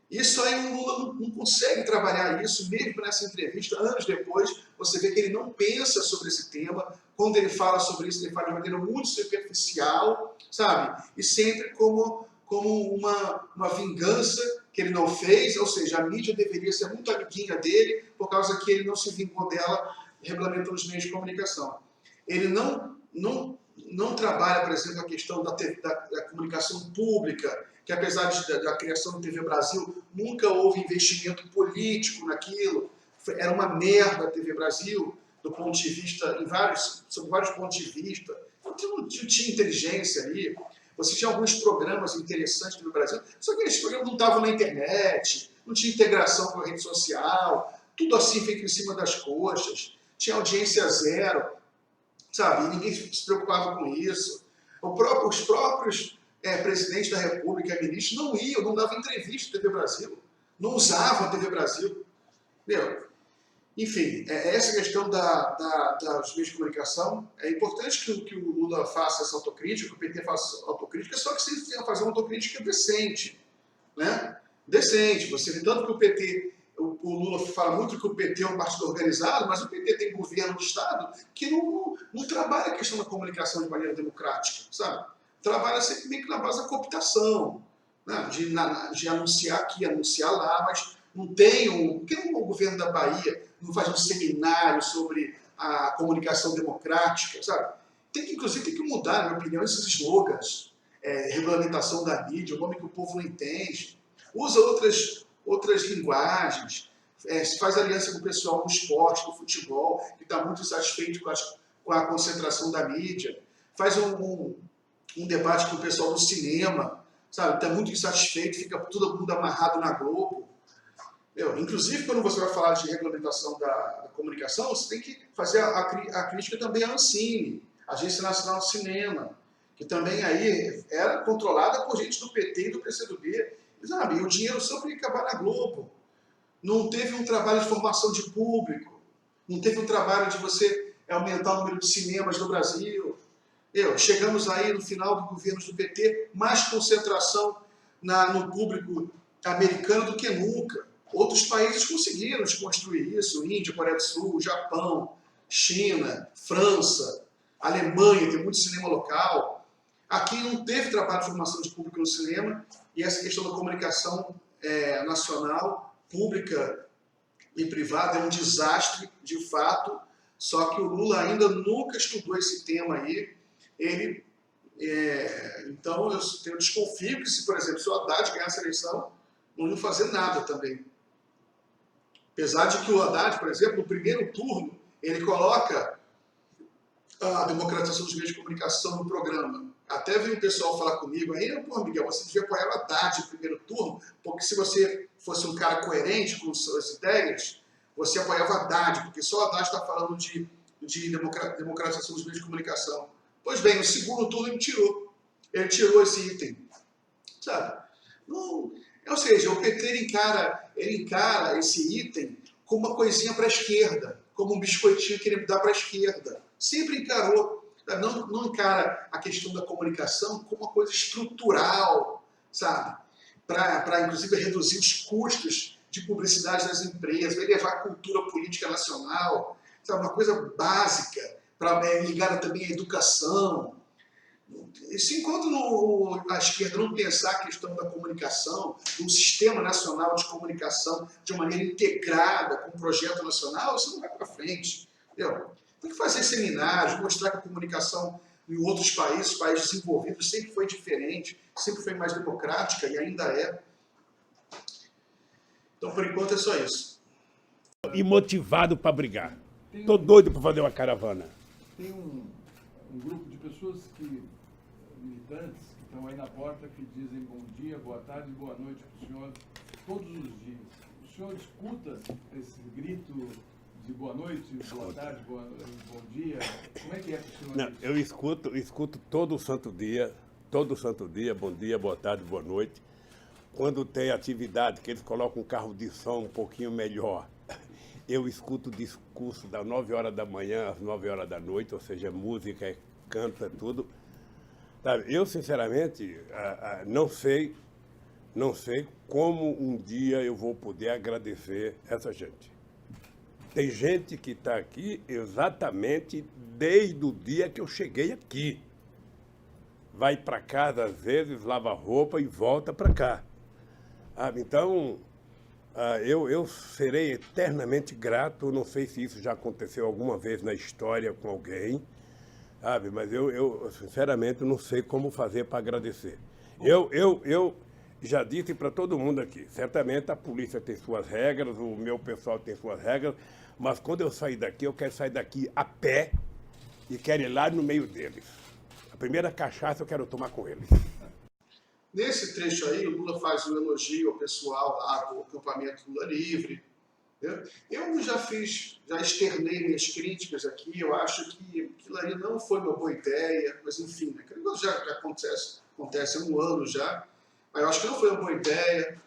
Isso aí o Lula não consegue trabalhar isso, mesmo nessa entrevista, anos depois, você vê que ele não pensa sobre esse tema. Quando ele fala sobre isso, ele fala de maneira muito superficial, sabe? E sempre como uma vingança que ele não fez, ou seja, a mídia deveria ser muito amiguinha dele, por causa que ele não se vingou dela regulamentando os meios de comunicação. Ele não trabalha, por exemplo, a questão da comunicação pública, que apesar da criação do TV Brasil, nunca houve investimento político naquilo. Era uma merda a TV Brasil, do ponto de vista, sob vários pontos de vista. Não tinha inteligência ali. Você tinha alguns programas interessantes no Brasil, só que esses programas não estavam na internet, não tinha integração com a rede social, tudo assim feito em cima das coxas, tinha audiência zero, sabe? E ninguém se preocupava com isso. Os próprios presidentes da República, ministros, não iam, não davam entrevista à TV Brasil, não usavam a TV Brasil. Entendeu? Enfim, essa questão dos meios de comunicação, é importante que o Lula faça essa autocrítica, que o PT faça autocrítica, só que se tenha fazer uma autocrítica decente, né? Decente. Você vê tanto que o PT, o Lula fala muito que o PT é um partido organizado, mas o PT tem governo do Estado que não trabalha a questão da comunicação de maneira democrática, sabe? Trabalha sempre meio que na base da cooptação, né? De anunciar aqui, anunciar lá, mas não tem por que o governo da Bahia não faz um seminário sobre a comunicação democrática, sabe? Inclusive, tem que mudar, na minha opinião, esses slogans, regulamentação da mídia, o nome que o povo não entende. Usa outras linguagens, faz aliança com o pessoal do esporte, do futebol, que está muito insatisfeito com a concentração da mídia. Faz um debate com o pessoal do cinema, sabe? Está muito insatisfeito, fica todo mundo amarrado na Globo. Inclusive, quando você vai falar de regulamentação da comunicação, você tem que fazer a crítica também à Ancine, Agência Nacional de Cinema, que também aí era controlada por gente do PT e do PCdoB, sabe? E o dinheiro só ia acabar na Globo. Não teve um trabalho de formação de público, não teve um trabalho de você aumentar o número de cinemas no Brasil. Chegamos aí no final do governo do PT, mais concentração no público americano do que nunca. Outros países conseguiram desconstruir isso, Índia, Coreia do Sul, Japão, China, França, Alemanha, tem muito cinema local. Aqui não teve trabalho de formação de público no cinema, e essa questão da comunicação nacional, pública e privada é um desastre, de fato, só que o Lula ainda nunca estudou esse tema aí. Então, eu desconfio que se, por exemplo, se o Haddad ganhasse a eleição, não ia fazer nada também. Apesar de que o Haddad, por exemplo, no primeiro turno, ele coloca a democratização dos meios de comunicação no programa. Até veio o pessoal falar comigo aí, pô, Miguel, você devia apoiar o Haddad no primeiro turno, porque se você fosse um cara coerente com suas ideias, você apoiava o Haddad, porque só o Haddad está falando de democratização dos meios de comunicação. Pois bem, no segundo turno ele tirou esse item, sabe? Não, ou seja, o PT ele encara esse item como uma coisinha para a esquerda, como um biscoitinho que ele dá para a esquerda. Sempre encarou. Não encara a questão da comunicação como uma coisa estrutural, sabe? Para inclusive, reduzir os custos de publicidade das empresas, vai levar a cultura política nacional, sabe? Uma coisa básica, ligada também à educação. Isso enquanto a esquerda não pensar a questão da comunicação, um sistema nacional de comunicação de uma maneira integrada com o projeto nacional, isso não vai para frente. Entendeu? Tem que fazer seminários, mostrar que a comunicação em outros países desenvolvidos, sempre foi diferente, sempre foi mais democrática e ainda é. Então, por enquanto, é só isso. E motivado para brigar. Estou doido para fazer uma caravana. Tem um grupo de pessoas militantes, que estão aí na porta, que dizem bom dia, boa tarde, boa noite para o senhor todos os dias. O senhor escuta esse grito de boa noite, boa tarde, bom dia? Como é que é para o senhor? Não, eu escuto todo santo dia, bom dia, boa tarde, boa noite. Quando tem atividade, que eles colocam um carro de som um pouquinho melhor, eu escuto o discurso das 9 horas da manhã às 9 horas da noite, ou seja, música, canta, tudo. Sabe, eu, sinceramente, não sei como um dia eu vou poder agradecer essa gente. Tem gente que está aqui exatamente desde o dia que eu cheguei aqui. Vai para casa, às vezes, lava roupa e volta para cá. Então, eu serei eternamente grato. Não sei se isso já aconteceu alguma vez na história com alguém, sabe? Mas eu sinceramente, não sei como fazer para agradecer. Eu já disse para todo mundo aqui, certamente a polícia tem suas regras, o meu pessoal tem suas regras, mas quando eu sair daqui, eu quero sair daqui a pé e quero ir lá no meio deles. A primeira cachaça eu quero tomar com eles. Nesse trecho aí, o Lula faz um elogio ao pessoal lá do acampamento Lula Livre. Eu já externei minhas críticas aqui, eu acho que aquilo ali não foi uma boa ideia, mas enfim, aquele negócio já acontece há um ano já, mas eu acho que não foi uma boa ideia.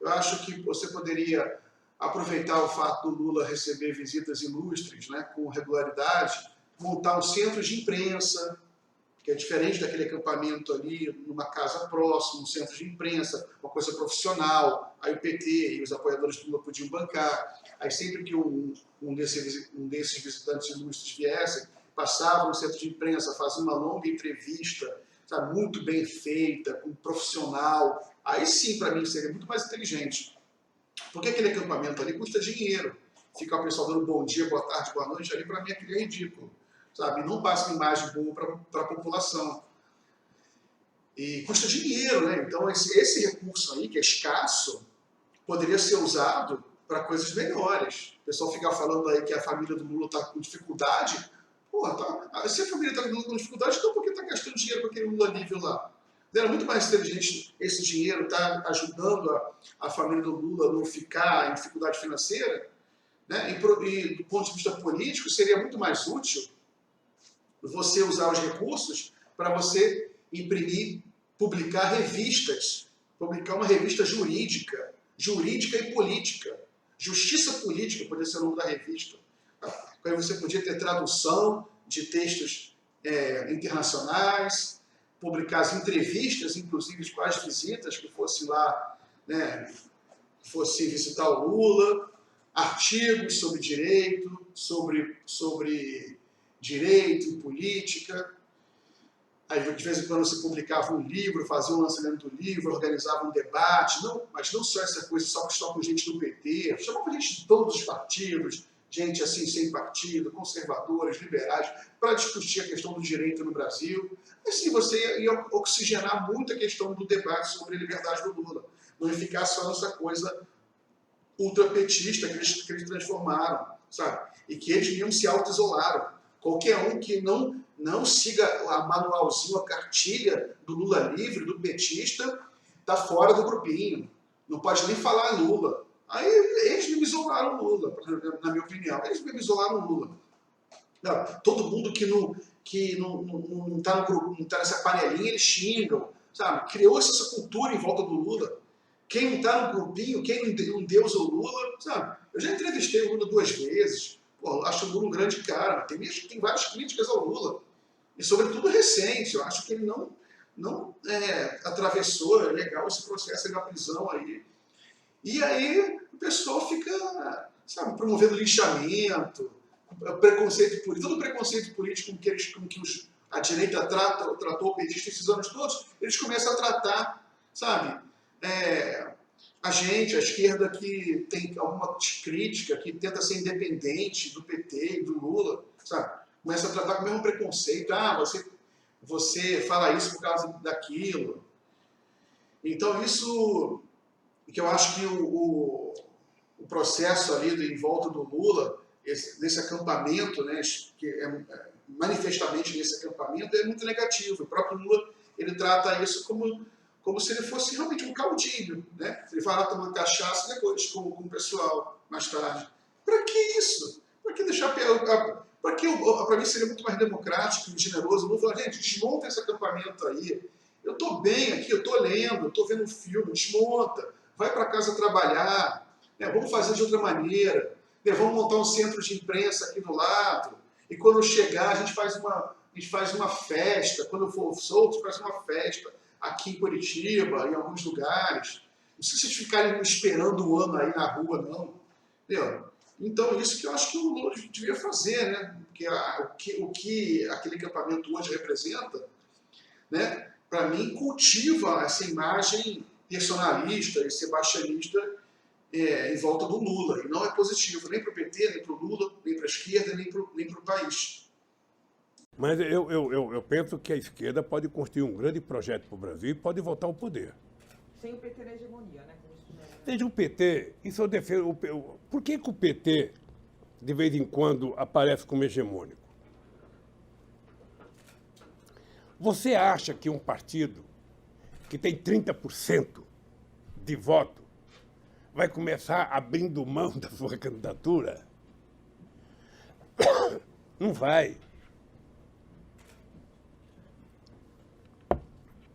Eu acho que você poderia aproveitar o fato do Lula receber visitas ilustres, né, com regularidade, montar um centro de imprensa, que é diferente daquele acampamento ali, numa casa próxima, um centro de imprensa, uma coisa profissional. Aí o PT e os apoiadores do Lula podiam bancar. Aí sempre que um desses visitantes ilustres viessem, passava no centro de imprensa, fazia uma longa entrevista, sabe, muito bem feita, com um profissional. Aí sim, para mim, seria muito mais inteligente. Porque aquele acampamento ali custa dinheiro. Fica o pessoal dando bom dia, boa tarde, boa noite, ali para mim aquilo é ridículo. Sabe? Não passa uma imagem boa para a população. E custa dinheiro, né? Então esse recurso aí, que é escasso, poderia ser usado para coisas melhores. O pessoal fica falando aí que a família do Lula está com dificuldade. Porra, se a família está com dificuldade, então por que está gastando dinheiro com aquele Lula livre lá? Era muito mais inteligente esse dinheiro estar ajudando a família do Lula a não ficar em dificuldade financeira, né? E do ponto de vista político, seria muito mais útil você usar os recursos para você imprimir, publicar revistas, publicar uma revista jurídica e política. Justiça política poderia ser o nome da revista. Aí você podia ter tradução de textos internacionais, publicar as entrevistas, inclusive com as visitas que fossem lá, né, fosse visitar o Lula, artigos sobre direito, sobre direito e política. Aí, de vez em quando, você publicava um livro, fazia um lançamento do livro, organizava um debate. Mas não só essa coisa, só com gente do PT, chamava gente de todos os partidos, gente assim, sem partido, conservadores, liberais, para discutir a questão do direito no Brasil. Assim, você ia oxigenar muito a questão do debate sobre a liberdade do Lula. Não ia ficar só nessa coisa ultrapetista que eles transformaram, sabe? E que eles mesmo se auto-isolaram. Qualquer um que não siga a manualzinho, a cartilha do Lula livre, do petista, está fora do grupinho. Não pode nem falar Lula. Aí eles mesmo isolaram o Lula, na minha opinião. Eles mesmo isolaram o Lula. Não, todo mundo que não está no grupo, não está nessa panelinha, eles xingam. Sabe? Criou-se essa cultura em volta do Lula. Quem não está no grupinho, quem não deusa o Lula, sabe? Eu já entrevistei o Lula 2 vezes, pô, acho o Lula um grande cara, tem várias críticas ao Lula, e sobretudo recente, eu acho que ele não atravessou legal esse processo da prisão aí. E aí o pessoal fica, sabe, promovendo linchamento, preconceito político, todo preconceito político com que a direita tratou o petista esses anos todos, eles começam a tratar, sabe, a esquerda que tem alguma crítica, que tenta ser independente do PT e do Lula, sabe, começa a tratar com o mesmo preconceito, você fala isso por causa daquilo. Então isso, que eu acho que o processo ali em volta do Lula, nesse acampamento, né, que manifestamente nesse acampamento, é muito negativo. O próprio Lula, ele trata isso como se ele fosse realmente um caudilho, né? Ele vai lá tomar cachaça depois com o pessoal, mais tarde. Para que isso? Para que deixar... Para mim seria muito mais democrático e generoso. O Lula fala, gente, desmonta esse acampamento aí. Eu estou bem aqui, eu estou lendo, eu estou vendo um filme, desmonta. Vai para casa trabalhar, né? Vamos fazer de outra maneira. Né? Vamos montar um centro de imprensa aqui do lado. E quando chegar, a gente faz uma festa. Quando eu for solto, faz uma festa aqui em Curitiba, em alguns lugares. Não sei se vocês ficarem me esperando um ano aí na rua, não. Entendeu? Então, isso que eu acho que o Lula devia fazer, né? O que aquele acampamento hoje representa, né? Para mim, cultiva essa imagem personalista e sebastianista em volta do Lula. E não é positivo nem para o PT, nem para o Lula, nem para a esquerda, nem para o país. Mas eu penso que a esquerda pode construir um grande projeto para o Brasil e pode voltar ao poder. Sem o PT na hegemonia, né? Veja, o PT, isso eu defendo. Por que o PT, de vez em quando, aparece como hegemônico? Você acha que um partido que tem 30% de voto vai começar abrindo mão da sua candidatura? Não vai.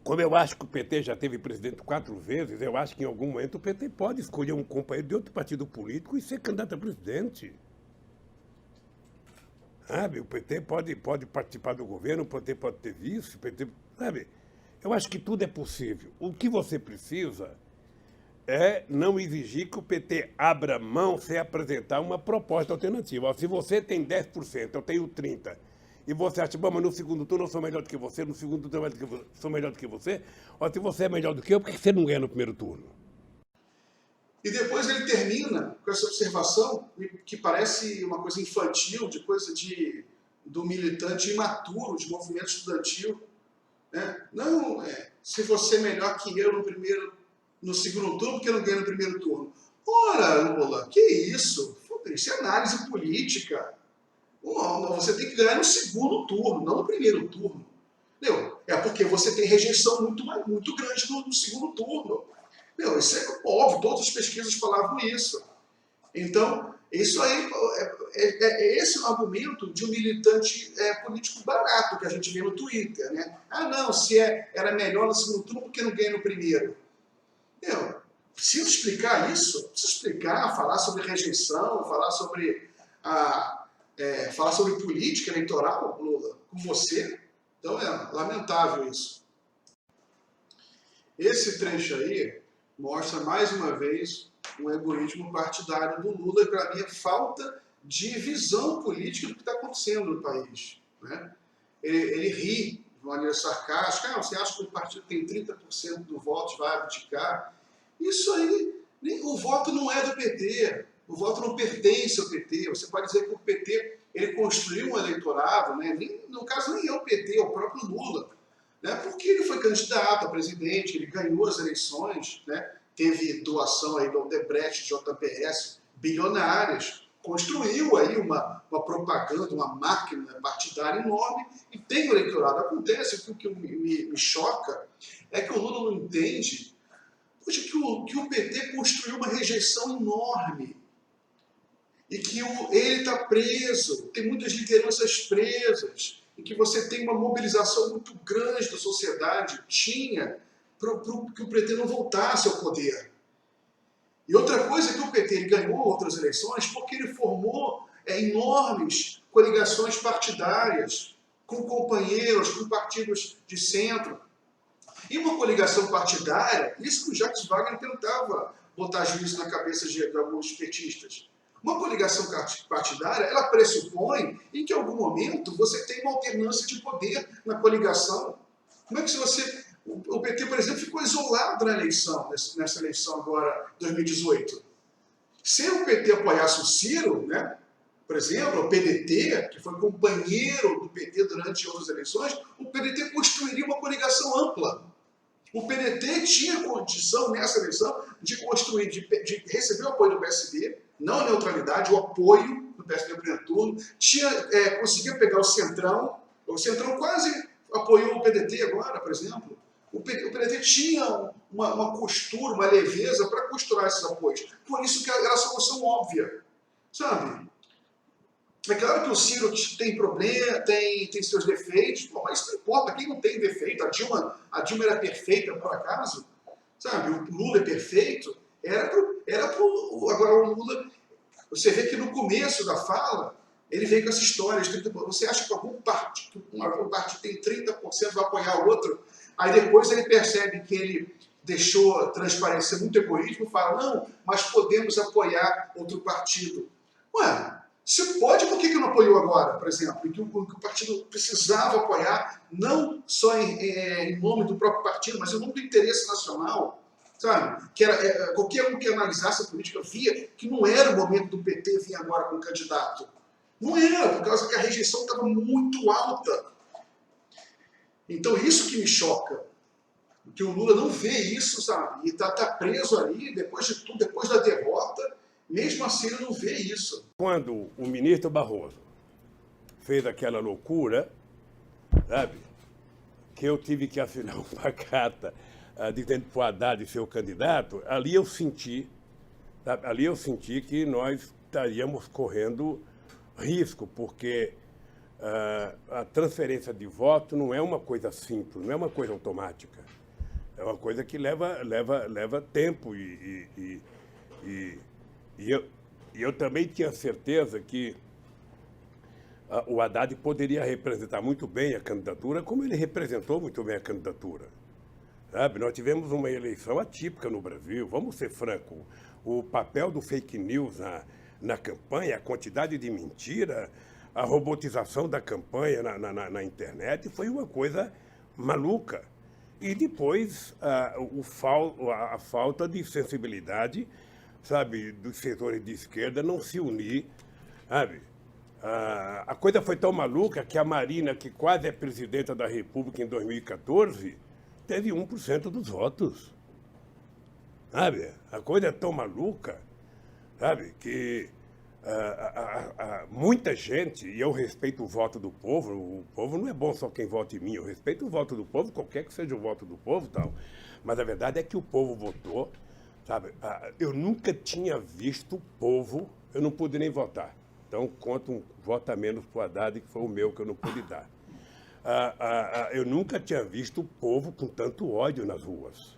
Como eu acho que o PT já teve presidente 4 vezes, eu acho que em algum momento o PT pode escolher um companheiro de outro partido político e ser candidato a presidente. Sabe? O PT pode participar do governo, o PT pode ter vice, o PT, sabe? Eu acho que tudo é possível. O que você precisa é não exigir que o PT abra mão sem apresentar uma proposta alternativa. Se você tem 10%, eu tenho 30%, e você acha, bom, mas no segundo turno eu sou melhor do que você, no segundo turno eu sou melhor do que você, ou se você é melhor do que eu, por que você não ganha no primeiro turno? E depois ele termina com essa observação, que parece uma coisa infantil, de coisa do militante imaturo, de movimento estudantil. Né? Não, se você é melhor que eu no segundo turno, porque eu não ganho no primeiro turno. Ora, Lula, que isso? Isso é análise política. Você tem que ganhar no segundo turno, não no primeiro turno. Entendeu? É porque você tem rejeição muito grande no segundo turno. Entendeu? Isso é óbvio, todas as pesquisas falavam isso. Então, isso aí esse é o argumento de um militante político barato que a gente vê no Twitter. Né? Ah, não, se era melhor no segundo turno porque não ganha no primeiro. Entendeu? Preciso explicar isso? Preciso explicar, falar sobre rejeição, falar sobre política eleitoral, Lula, com você. Então é lamentável isso. Esse trecho aí mostra mais uma vez o egoísmo partidário do Lula e, para mim, a falta de visão política do que está acontecendo no país. Né? Ele ri de maneira sarcástica. Você acha que o partido tem 30% do voto, vai abdicar? Isso aí, o voto não é do PT. O voto não pertence ao PT. Você pode dizer que o PT ele construiu um eleitorado, né? No caso nem é o PT, é o próprio Lula, né? Porque ele foi candidato a presidente, ele ganhou as eleições, né? Teve doação aí do Odebrecht, JBS, bilionárias, construiu aí uma propaganda, uma máquina partidária enorme e tem o eleitorado. Acontece que o que me choca é que o Lula não entende que o PT construiu uma rejeição enorme. E que ele está preso, tem muitas lideranças presas, e que você tem uma mobilização muito grande da sociedade, tinha, para que o PT não voltasse ao poder. E outra coisa é que o PT ele ganhou outras eleições porque ele formou enormes coligações partidárias com companheiros, com partidos de centro. E uma coligação partidária, isso que o Jacques Wagner tentava botar juízo na cabeça de alguns petistas. Uma coligação partidária, ela pressupõe em que em algum momento você tem uma alternância de poder na coligação. Como é que se você... O PT, por exemplo, ficou isolado na eleição, nessa eleição agora, 2018. Se o PT apoiasse o Ciro, né, por exemplo, o PDT, que foi companheiro do PT durante outras eleições, o PDT construiria uma coligação ampla. O PDT tinha condição, nessa eleição, de construir, de receber o apoio do PSB, não a neutralidade, o apoio do PSB no primeiro turno, conseguia pegar o Centrão quase apoiou o PDT agora, por exemplo. O PDT tinha uma costura, uma leveza para costurar esses apoios. Por isso que era a solução óbvia, sabe? É claro que o Ciro tem problema, tem seus defeitos, pô, mas isso não importa, quem não tem defeito? A Dilma era perfeita, por acaso? Sabe? O Lula é perfeito? Agora o Lula, você vê que no começo da fala, ele veio com essa história, você acha que algum partido tem 30% vai apoiar o outro? Aí depois ele percebe que ele deixou transparecer muito egoísmo, fala, não, mas podemos apoiar outro partido. Ué, se pode, por que não apoiou agora, por exemplo? Que o partido precisava apoiar, não só em nome do próprio partido, mas em nome do interesse nacional, sabe? Que era, qualquer um que analisasse a política via que não era o momento do PT vir agora com o candidato. Não era, por causa que a rejeição estava muito alta. Então isso que me choca, que o Lula não vê isso, sabe? E está preso ali, depois de tudo, depois da derrota, mesmo assim ele não vê isso. Quando o ministro Barroso fez aquela loucura, sabe, que eu tive que assinar uma carta dizendo para o Haddad ser o candidato, ali eu senti que nós estaríamos correndo risco, porque a transferência de voto não é uma coisa simples, não é uma coisa automática. É uma coisa que leva tempo e eu também tinha certeza que o Haddad poderia representar muito bem a candidatura, como ele representou muito bem a candidatura. Sabe? Nós tivemos uma eleição atípica no Brasil, vamos ser francos. O papel do fake news na campanha, a quantidade de mentira, a robotização da campanha na internet foi uma coisa maluca. E depois a falta de sensibilidade, sabe, dos setores de esquerda não se unir, sabe? A coisa foi tão maluca que a Marina, que quase é presidenta da República em 2014, teve 1% dos votos. Sabe? A coisa é tão maluca, sabe, que muita gente, e eu respeito o voto do o povo não é bom só quem vota em mim, eu respeito o voto do povo, qualquer que seja o voto do povo, tal. Mas a verdade é que o povo votou, sabe? Eu nunca tinha visto o povo, eu não pude nem votar. Então, conta um voto a menos para o Haddad, que foi o meu que eu não pude dar. Eu nunca tinha visto o povo com tanto ódio nas ruas.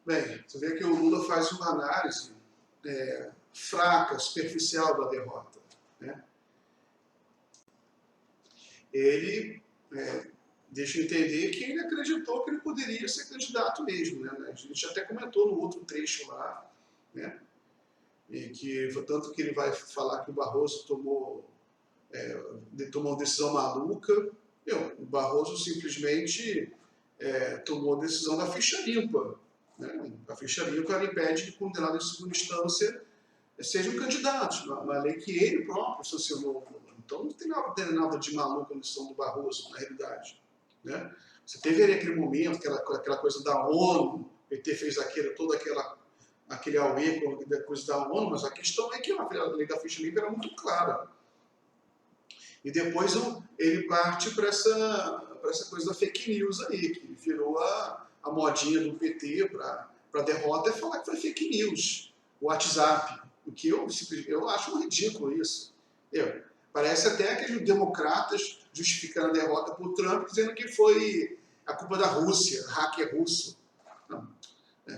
Bem, você vê que o Lula faz uma análise fraca, superficial da derrota, né? Ele deixa entender que ele acreditou que ele poderia ser candidato mesmo, né? A gente até comentou no outro trecho lá, né? E que, tanto que ele vai falar que o Barroso tomou uma decisão maluca. O Barroso simplesmente tomou a decisão da ficha limpa, né? A ficha limpa ela impede que o condenado em segunda instância seja um candidato, na lei que ele próprio sancionou. Então não tem nada de maluco na decisão do Barroso, na realidade, né? Você teve ali aquele momento, aquela coisa da ONU, o PT fez aquele auê com a coisa da ONU, mas a questão é que a lei da ficha limpa era muito clara. E depois ele parte para essa coisa da fake news aí, que virou a modinha do PT para derrota, é falar que foi fake news, o WhatsApp. O que eu acho ridículo isso. Parece até aqueles democratas justificando a derrota por Trump, dizendo que foi a culpa da Rússia, hacker russo. Não.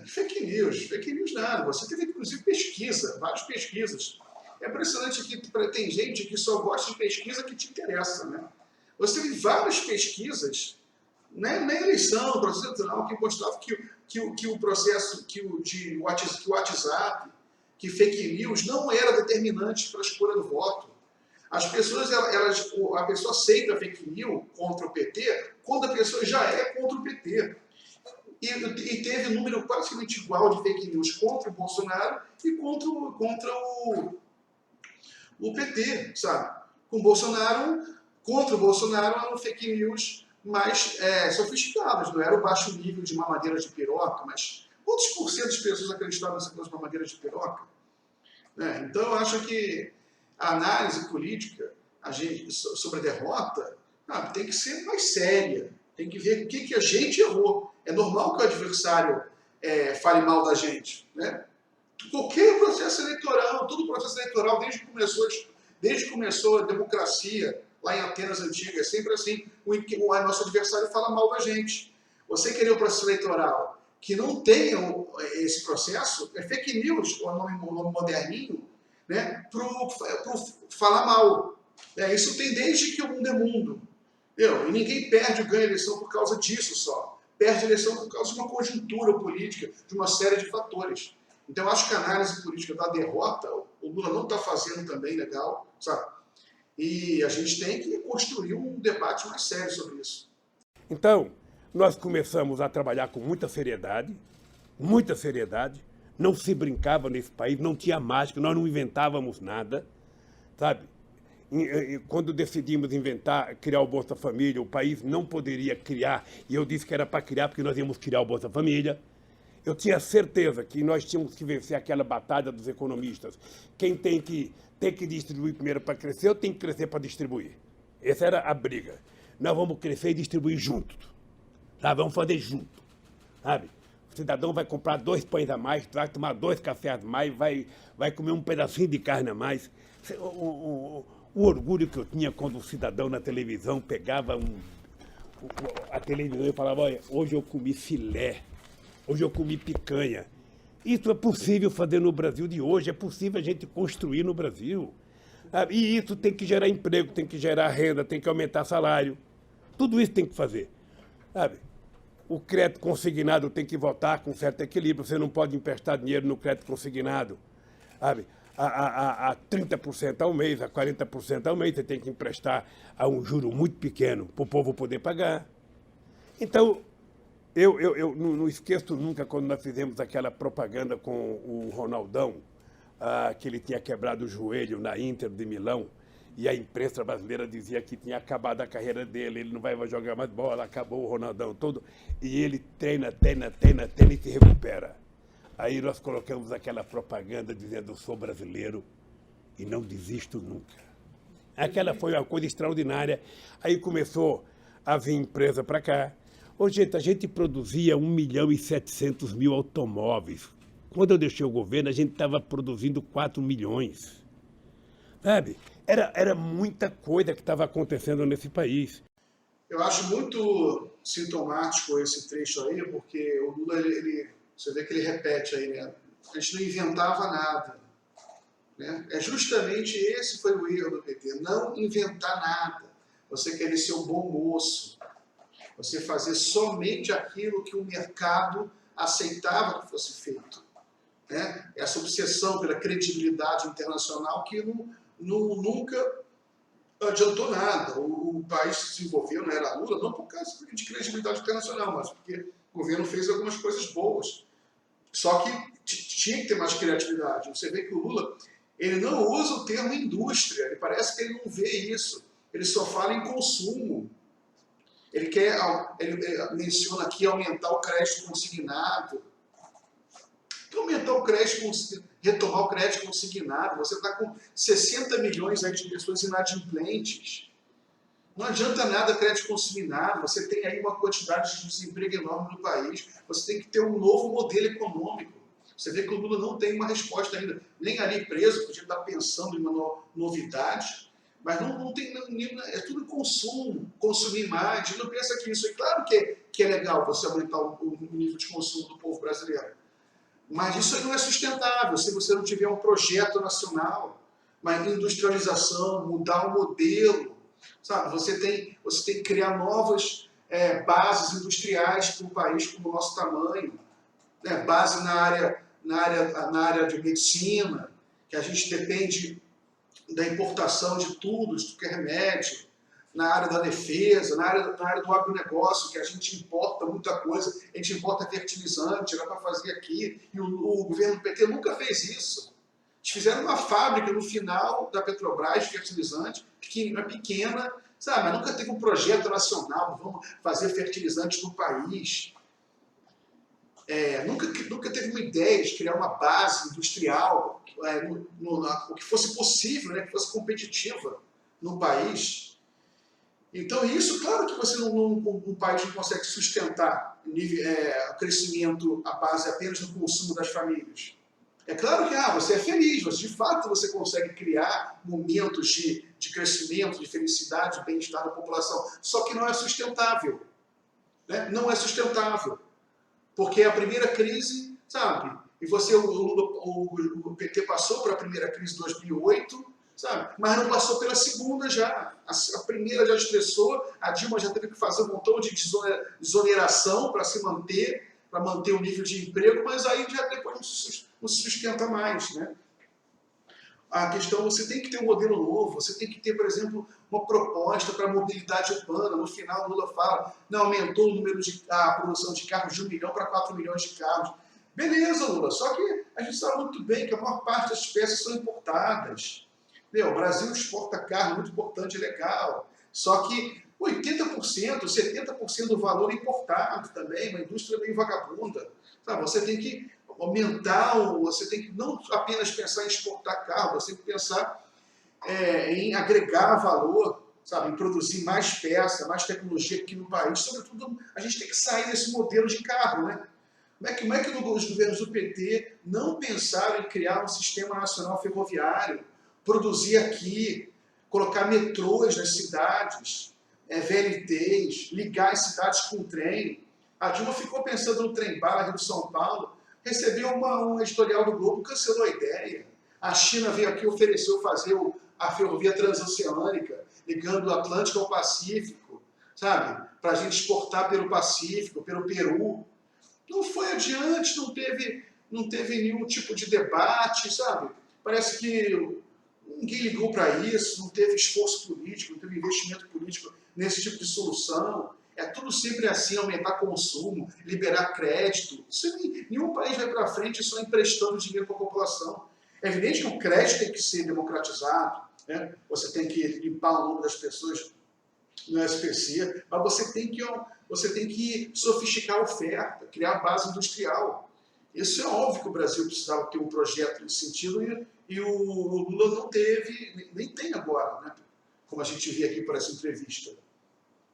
Fake news nada. Você teve, inclusive, pesquisa, várias pesquisas. É impressionante que tem gente que só gosta de pesquisa que te interessa, né? Você teve várias pesquisas, né, na eleição, no processo eleitoral, que mostravam que o processo, que o WhatsApp, que fake news não era determinante para a escolha do voto. As pessoas, a pessoa aceita fake news contra o PT quando a pessoa já é contra o PT. E teve um número praticamente igual de fake news contra o Bolsonaro e contra o PT, sabe? Com o Bolsonaro, contra o Bolsonaro eram fake news mais sofisticadas, não era o baixo nível de mamadeira de piroca, mas quantos por cento das pessoas acreditavam nessa coisa de mamadeira de piroca? Então eu acho que a análise política sobre a derrota tem que ser mais séria, tem que ver o que a gente errou. É normal que o adversário fale mal da gente, né? Qualquer processo eleitoral, todo processo eleitoral, desde que começou a democracia, lá em Atenas Antiga, é sempre assim, o nosso adversário fala mal da gente. Você querer um processo eleitoral que não tenha esse processo, é fake news, o nome moderninho, né, para falar mal. Isso tem desde que o mundo é mundo. E ninguém perde ou ganha eleição por causa disso só. Perde a eleição por causa de uma conjuntura política, de uma série de fatores. Então, eu acho que a análise política da derrota, o Lula não está fazendo também legal, sabe? E a gente tem que construir um debate mais sério sobre isso. Então, nós começamos a trabalhar com muita seriedade, não se brincava nesse país, não tinha mágica, nós não inventávamos nada, sabe? Quando decidimos criar o Bolsa Família, o país não poderia criar, e eu disse que era para criar porque nós íamos criar o Bolsa Família. Eu tinha certeza que nós tínhamos que vencer aquela batalha dos economistas. Quem tem que distribuir primeiro para crescer, ou tem que crescer para distribuir. Essa era a briga. Nós vamos crescer e distribuir juntos. Sabe? Vamos fazer junto. Sabe? O cidadão vai comprar 2 pães a mais, vai tomar 2 cafés a mais, vai comer um pedacinho de carne a mais. O orgulho que eu tinha quando o cidadão na televisão pegava a televisão e falava, olha, hoje eu comi filé. Hoje eu comi picanha. Isso é possível fazer no Brasil de hoje, é possível a gente construir no Brasil. E isso tem que gerar emprego, tem que gerar renda, tem que aumentar salário. Tudo isso tem que fazer. Sabe? O crédito consignado tem que voltar com certo equilíbrio, você não pode emprestar dinheiro no crédito consignado. Sabe? A 30% ao mês, a 40% ao mês, você tem que emprestar a um juro muito pequeno para o povo poder pagar. Então, eu não esqueço nunca quando nós fizemos aquela propaganda com o Ronaldão, que ele tinha quebrado o joelho na Inter de Milão, e a imprensa brasileira dizia que tinha acabado a carreira dele, ele não vai jogar mais bola, acabou o Ronaldão todo, e ele treina e se recupera. Aí nós colocamos aquela propaganda dizendo, eu sou brasileiro e não desisto nunca. Aquela foi uma coisa extraordinária. Aí começou a vir empresa para cá. Ô, gente, a gente produzia 1.700.000 automóveis. Quando eu deixei o governo, a gente estava produzindo 4 milhões. Sabe? Era muita coisa que estava acontecendo nesse país. Eu acho muito sintomático esse trecho aí, porque o Lula, você vê que ele repete aí, né? A gente não inventava nada. Né? Justamente esse foi o erro do PT, não inventar nada. Você querer ser um bom moço. Você fazer somente aquilo que o mercado aceitava que fosse feito. Né? Essa obsessão pela credibilidade internacional que nunca adiantou nada. O país se desenvolveu na era Lula não por causa de credibilidade internacional, mas porque o governo fez algumas coisas boas. Só que tinha que ter mais criatividade. Você vê que o Lula ele não usa o termo indústria, ele parece que ele não vê isso. Ele só fala em consumo. Ele menciona aqui aumentar o crédito consignado. Aumentar o crédito, retomar o crédito consignado. Você está com 60 milhões aí de pessoas inadimplentes. Não adianta nada crédito consignado. Você tem aí uma quantidade de desemprego enorme no país. Você tem que ter um novo modelo econômico. Você vê que o Lula não tem uma resposta ainda. Nem ali preso, podia estar pensando em uma novidade. Mas não tem, é tudo consumo, consumir mais. Ele não pensa que isso. É claro que que é legal você aumentar o nível de consumo do povo brasileiro. Mas isso aí não é sustentável se você não tiver um projeto nacional, uma industrialização, mudar o modelo, sabe? Você tem que criar novas bases industriais para um país como o nosso tamanho, né? Base na área de medicina, que a gente depende da importação de tudo que é remédio, na área da defesa, na área do agronegócio, que a gente importa muita coisa, a gente importa fertilizante, era para fazer aqui, e o governo do PT nunca fez isso. Eles fizeram uma fábrica no final da Petrobras de fertilizante, pequena, sabe? Mas nunca teve um projeto nacional, vamos fazer fertilizantes no país. Nunca teve uma ideia de criar uma base industrial, o que fosse possível, né? Que fosse competitiva no país. Então, isso, claro que um país não consegue sustentar o crescimento à base apenas do consumo das famílias. É claro que você é feliz, de fato você consegue criar momentos de crescimento, de felicidade, de bem-estar da população, só que não é sustentável. Né? Não é sustentável. Porque a primeira crise, sabe, e o PT passou para a primeira crise de 2008, sabe? Mas não passou pela segunda já. A primeira já estressou, a Dilma já teve que fazer um montão de desoneração para manter o nível de emprego, mas aí já depois não se sustenta mais, né? A questão, você tem que ter um modelo novo, você tem que ter, por exemplo, uma proposta para a mobilidade urbana. No final, o Lula fala, não, aumentou a produção de carros de 1 milhão para 4 milhões de carros. Beleza, Lula, só que a gente sabe muito bem que a maior parte das peças são importadas. O Brasil exporta carro, muito importante, legal. Só que 80%, 70% do valor é importado também, uma indústria meio vagabunda. Sabe? Você tem que aumentar, você tem que não apenas pensar em exportar carro, você tem que pensar em agregar valor, sabe? Em produzir mais peça, mais tecnologia aqui no país. Sobretudo, a gente tem que sair desse modelo de carro, né? Como é que os governos do PT não pensaram em criar um sistema nacional ferroviário, produzir aqui, colocar metrôs nas cidades, VLTs, ligar as cidades com o trem? A Dilma ficou pensando no trem-bala Rio de São Paulo, recebeu um editorial do Globo, cancelou a ideia. A China veio aqui e ofereceu fazer a ferrovia transoceânica, ligando o Atlântico ao Pacífico, sabe? Para a gente exportar pelo Pacífico, pelo Peru. Não foi adiante, não teve nenhum tipo de debate, sabe? Parece que ninguém ligou para isso, não teve esforço político, não teve investimento político nesse tipo de solução. É tudo sempre assim, aumentar consumo, liberar crédito. Nenhum país vai para frente só emprestando dinheiro para a população. É evidente que o crédito tem que ser democratizado, né? Você tem que limpar o nome das pessoas no SPC, mas você tem que sofisticar a oferta, criar base industrial. Isso é óbvio que o Brasil precisava ter um projeto nesse sentido e o Lula não teve, nem tem agora, né? Como a gente vê aqui por essa entrevista.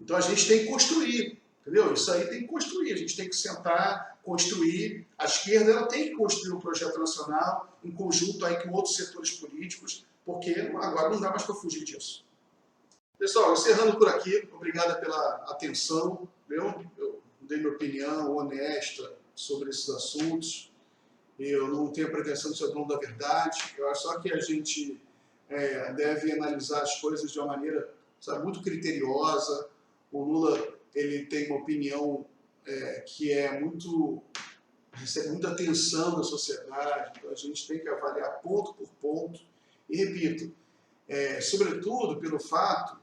Então a gente tem que construir, entendeu? Isso aí tem que construir, a gente tem que sentar, construir. A esquerda ela tem que construir um projeto nacional em conjunto aí com outros setores políticos, porque agora não dá mais para fugir disso. Pessoal, encerrando por aqui, obrigado pela atenção, viu? Eu dei minha opinião honesta sobre esses assuntos. Eu não tenho a pretensão de ser o dono da verdade, eu acho só que a gente deve analisar as coisas de uma maneira, sabe, muito criteriosa. O Lula ele tem uma opinião que recebe muita atenção da sociedade, então a gente tem que avaliar ponto por ponto. E repito, sobretudo pelo fato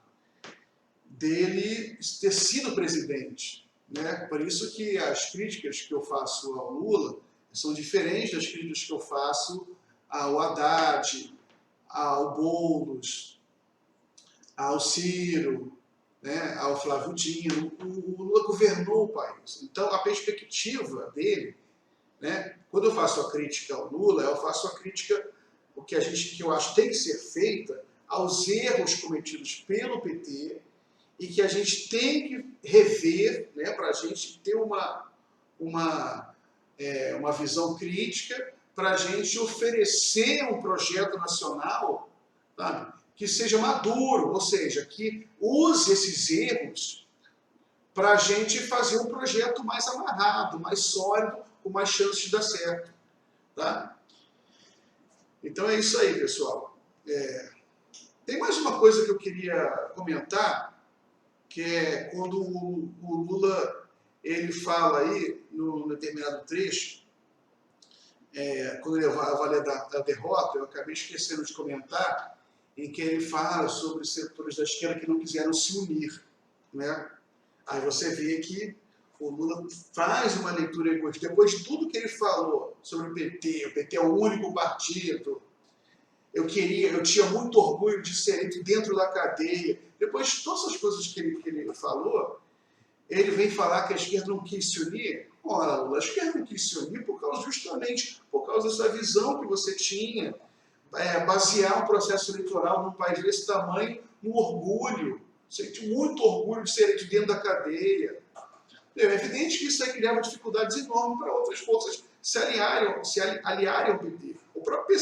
dele ter sido presidente, né? Por isso que as críticas que eu faço ao Lula são diferentes das críticas que eu faço ao Haddad, ao Boulos, ao Ciro, né, ao Flávio Dino. O Lula governou o país. Então, a perspectiva dele, né, quando eu faço a crítica ao Lula, eu faço a crítica, que eu acho que tem que ser feita, aos erros cometidos pelo PT e que a gente tem que rever, né, para a gente ter uma visão crítica, para a gente oferecer um projeto nacional, sabe, que seja maduro, ou seja, que use esses erros para a gente fazer um projeto mais amarrado, mais sólido, com mais chances de dar certo. Tá? Então é isso aí, pessoal. Tem mais uma coisa que eu queria comentar, que é quando o Lula ele fala aí, num determinado trecho, quando ele avalia da derrota, eu acabei esquecendo de comentar, em que ele fala sobre os setores da esquerda que não quiseram se unir. Né? Aí você vê que o Lula faz uma leitura egoísta. Depois de tudo que ele falou sobre o PT é o único partido, eu tinha muito orgulho de ser eleito dentro da cadeia. Depois de todas as coisas que ele falou, ele vem falar que a esquerda não quis se unir. Ora, Lula, a esquerda não quis se unir justamente por causa dessa visão que você tinha, basear um processo eleitoral num país desse tamanho no orgulho. Você tinha muito orgulho de ser eleito dentro da cadeia. É evidente que isso aí criava dificuldades enormes para outras forças se aliarem ao PT. O próprio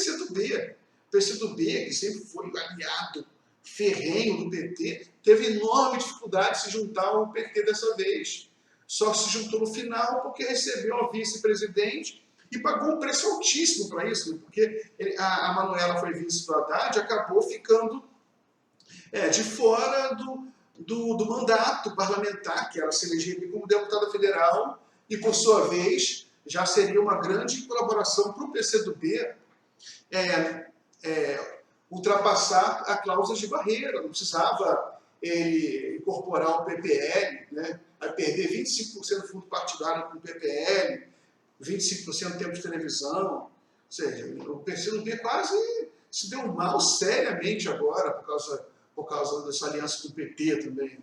PCdoB, que sempre foi aliado ferrenho do PT, teve enorme dificuldade de se juntar ao PT dessa vez. Só se juntou no final porque recebeu a vice-presidente e pagou um preço altíssimo para isso, né? Porque a Manuela foi vice do Haddad e acabou ficando de fora do mandato parlamentar, que ela se elegeria como deputada federal, e por sua vez já seria uma grande colaboração para o PCdoB ultrapassar a cláusula de barreira, não precisava ele incorporar o PPL, né? Vai perder 25% do fundo partidário com o PPL, 25% do tempo de televisão, ou seja, o PCdoB quase se deu mal seriamente agora por causa dessa aliança com o PT também.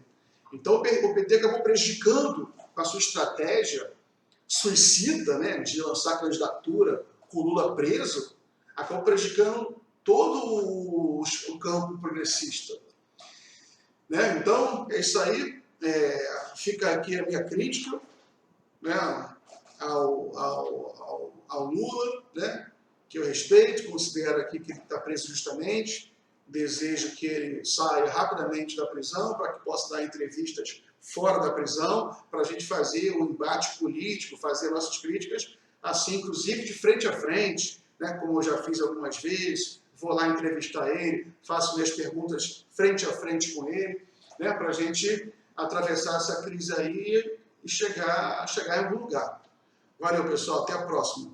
Então o PT acabou prejudicando com a sua estratégia suicida, né, de lançar candidatura com o Lula preso, acabou prejudicando todo o campo progressista. Né? Então, é isso aí. Fica aqui a minha crítica, né, ao Lula, né, que eu respeito, considero aqui que ele está preso justamente, desejo que ele saia rapidamente da prisão para que possa dar entrevistas fora da prisão, para a gente fazer um embate político, fazer nossas críticas, assim, inclusive de frente a frente, né, como eu já fiz algumas vezes, vou lá entrevistar ele, faço minhas perguntas frente a frente com ele, né, para a gente atravessar essa crise aí e chegar em algum lugar. Valeu, pessoal. Até a próxima.